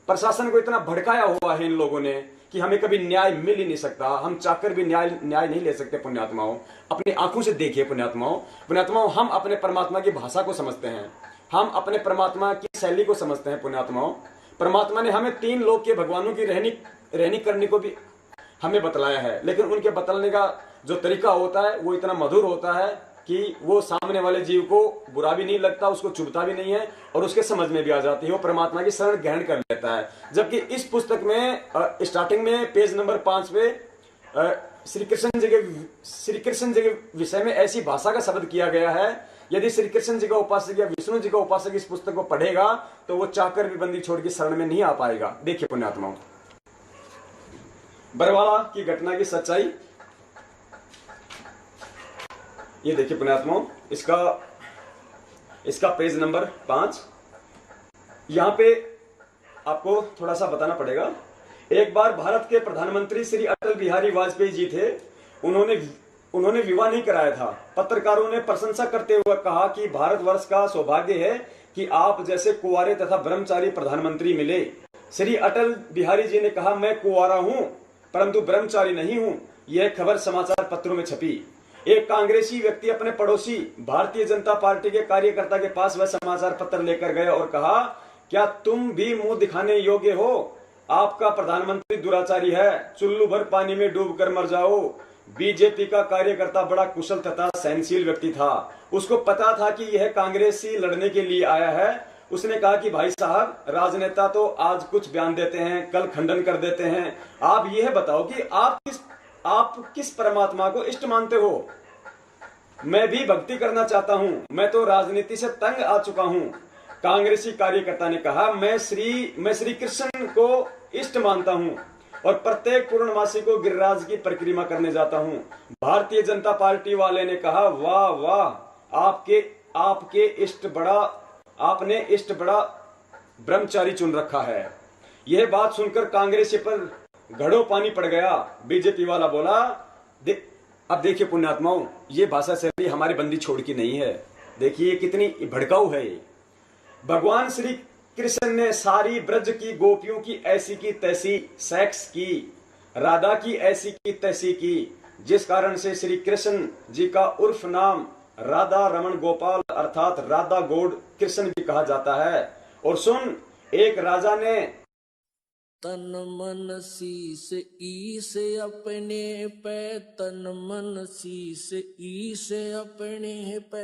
प्रशासन को इतना भड़काया हुआ है इन लोगों ने कि हमें कभी न्याय मिल ही नहीं सकता, हम चाहकर भी न्याय नहीं ले सकते पुण्यात्माओं। अपनी आंखों से देखिए पुण्यात्माओं, हम अपने परमात्मा की भाषा को समझते हैं, हम अपने परमात्मा की शैली को समझते हैं पुण्यात्माओं। परमात्मा ने हमें 3 लोक के भगवानों की रहनी करने को भी हमें बतलाया है, लेकिन उनके बतलाने का जो तरीका होता है वो इतना मधुर होता है कि वो सामने वाले जीव को बुरा भी नहीं लगता, उसको चुभता भी नहीं है और उसके समझ में भी आ जाती है, वो परमात्मा की शरण ग्रहण कर लेता है। जबकि इस पुस्तक में स्टार्टिंग में पेज नंबर 5 पे श्री कृष्ण जी के विषय में ऐसी भाषा का शब्द किया गया है, यदि श्री कृष्ण जी का उपासक या विष्णु जी का उपासक इस पुस्तक को पढ़ेगा तो वो चाहकर भी बंदी छोड़ की शरण में नहीं आ पाएगा। देखिए पुण्यात्माओं, बरवाला की घटना की सच्चाई ये देखिए पुण्यात्माओं, इसका पेज नंबर 5। यहां पे आपको थोड़ा सा बताना पड़ेगा। एक बार भारत के प्रधानमंत्री श्री अटल बिहारी वाजपेयी जी थे, उन्होंने विवाह नहीं कराया था। पत्रकारों ने प्रशंसा करते हुए कहा कि भारतवर्ष का सौभाग्य है कि आप जैसे कुंवारे तथा ब्रह्मचारी प्रधानमंत्री मिले। श्री अटल बिहारी जी ने कहा, मैं कुंवारा हूं परंतु ब्रह्मचारी नहीं हूं। यह खबर समाचार पत्रों में छपी। एक कांग्रेसी व्यक्ति अपने पड़ोसी भारतीय जनता पार्टी के कार्यकर्ता के पास वह समाचार पत्र लेकर गए और कहा, क्या तुम भी मुंह दिखाने योग्य हो? आपका प्रधानमंत्री दुराचारी है, चुल्लू भर पानी में डूबकर मर जाओ। बीजेपी का कार्यकर्ता बड़ा कुशल तथा सहनशील व्यक्ति था, उसको पता था कि यह कांग्रेसी लड़ने के लिए आया है। उसने कहा कि भाई साहब, राजनेता तो आज कुछ बयान देते हैं, कल खंडन कर देते हैं, आप यह बताओ कि आप किस परमात्मा को इष्ट मानते हो? मैं भी भक्ति करना चाहता हूं, मैं तो राजनीति से तंग आ चुका हूं। कांग्रेसी कार्यकर्ता ने कहा, मैं श्री कृष्ण को इष्ट मानता हूं और प्रत्येक पूर्णमासी को गिरिराज की परिक्रमा करने जाता हूं। भारतीय जनता पार्टी वाले ने कहा, वाह वाह, आपने इष्ट बड़ा ब्रह्मचारी चुन रखा है। यह बात सुनकर कांग्रेसी पर घड़ों पानी पड़ गया। बीजेपी वाला बोला, अब देखिए पुण्यात्माओं, ये भाषा शैली हमारी बंदी छोड़ की नहीं है। देखिए कितनी भड़काऊ है ये। भगवान श्री कृष्ण ने सारी ब्रज की गोपियों की ऐसी की तैसी सेक्स की, राधा की ऐसी की तैसी की, जिस कारण से श्री कृष्ण जी का उर्फ नाम राधा रमन गोपाल अर्थात राधा गौड़ कृष्ण भी कहा जाता है। और सुन, एक राजा ने तन मन शीस ईस अपने पे, तन मन शीस ईस अपने पे,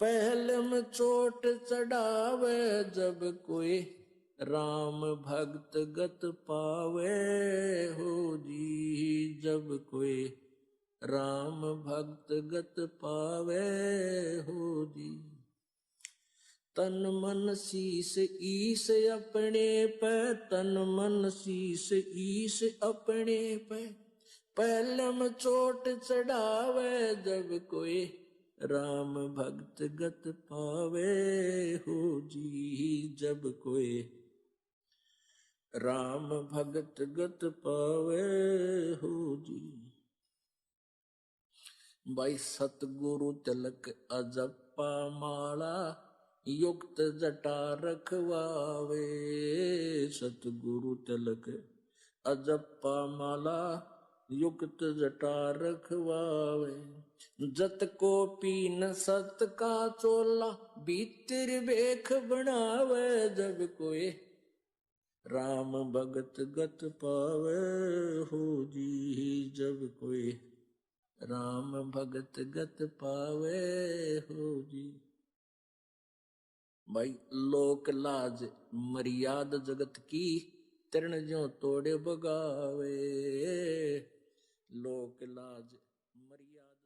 पहले में चोट चढ़ावे जब कोई राम भक्त गत पावे हो जी, जब कोई राम भक्त गत पावे हो जी। तन मन शीस ईस अपने पे, तन मन शीस ईस अपने पे, पहले में चोट चढ़ावे जब कोई राम भक्त गत पावे हो जी, जब कोई राम भक्त गत पावे हो जी। भाई सतगुरु तिलक अजप्पा माला, युक्त जटा रखवावे, सतगुरु तिलक अजप्पा माला युक्त जटा रखवावे। जत को पीन सत का चोला, भीतर बेख बनावे, जब कोई राम भगत गत पावे हो जी, जब कोई राम भगत गत पावे हो जी। भाई लोक लाज मर्याद जगत की, तरण ज्यों तोड़े बगावे, लोक लाज मर्यादा।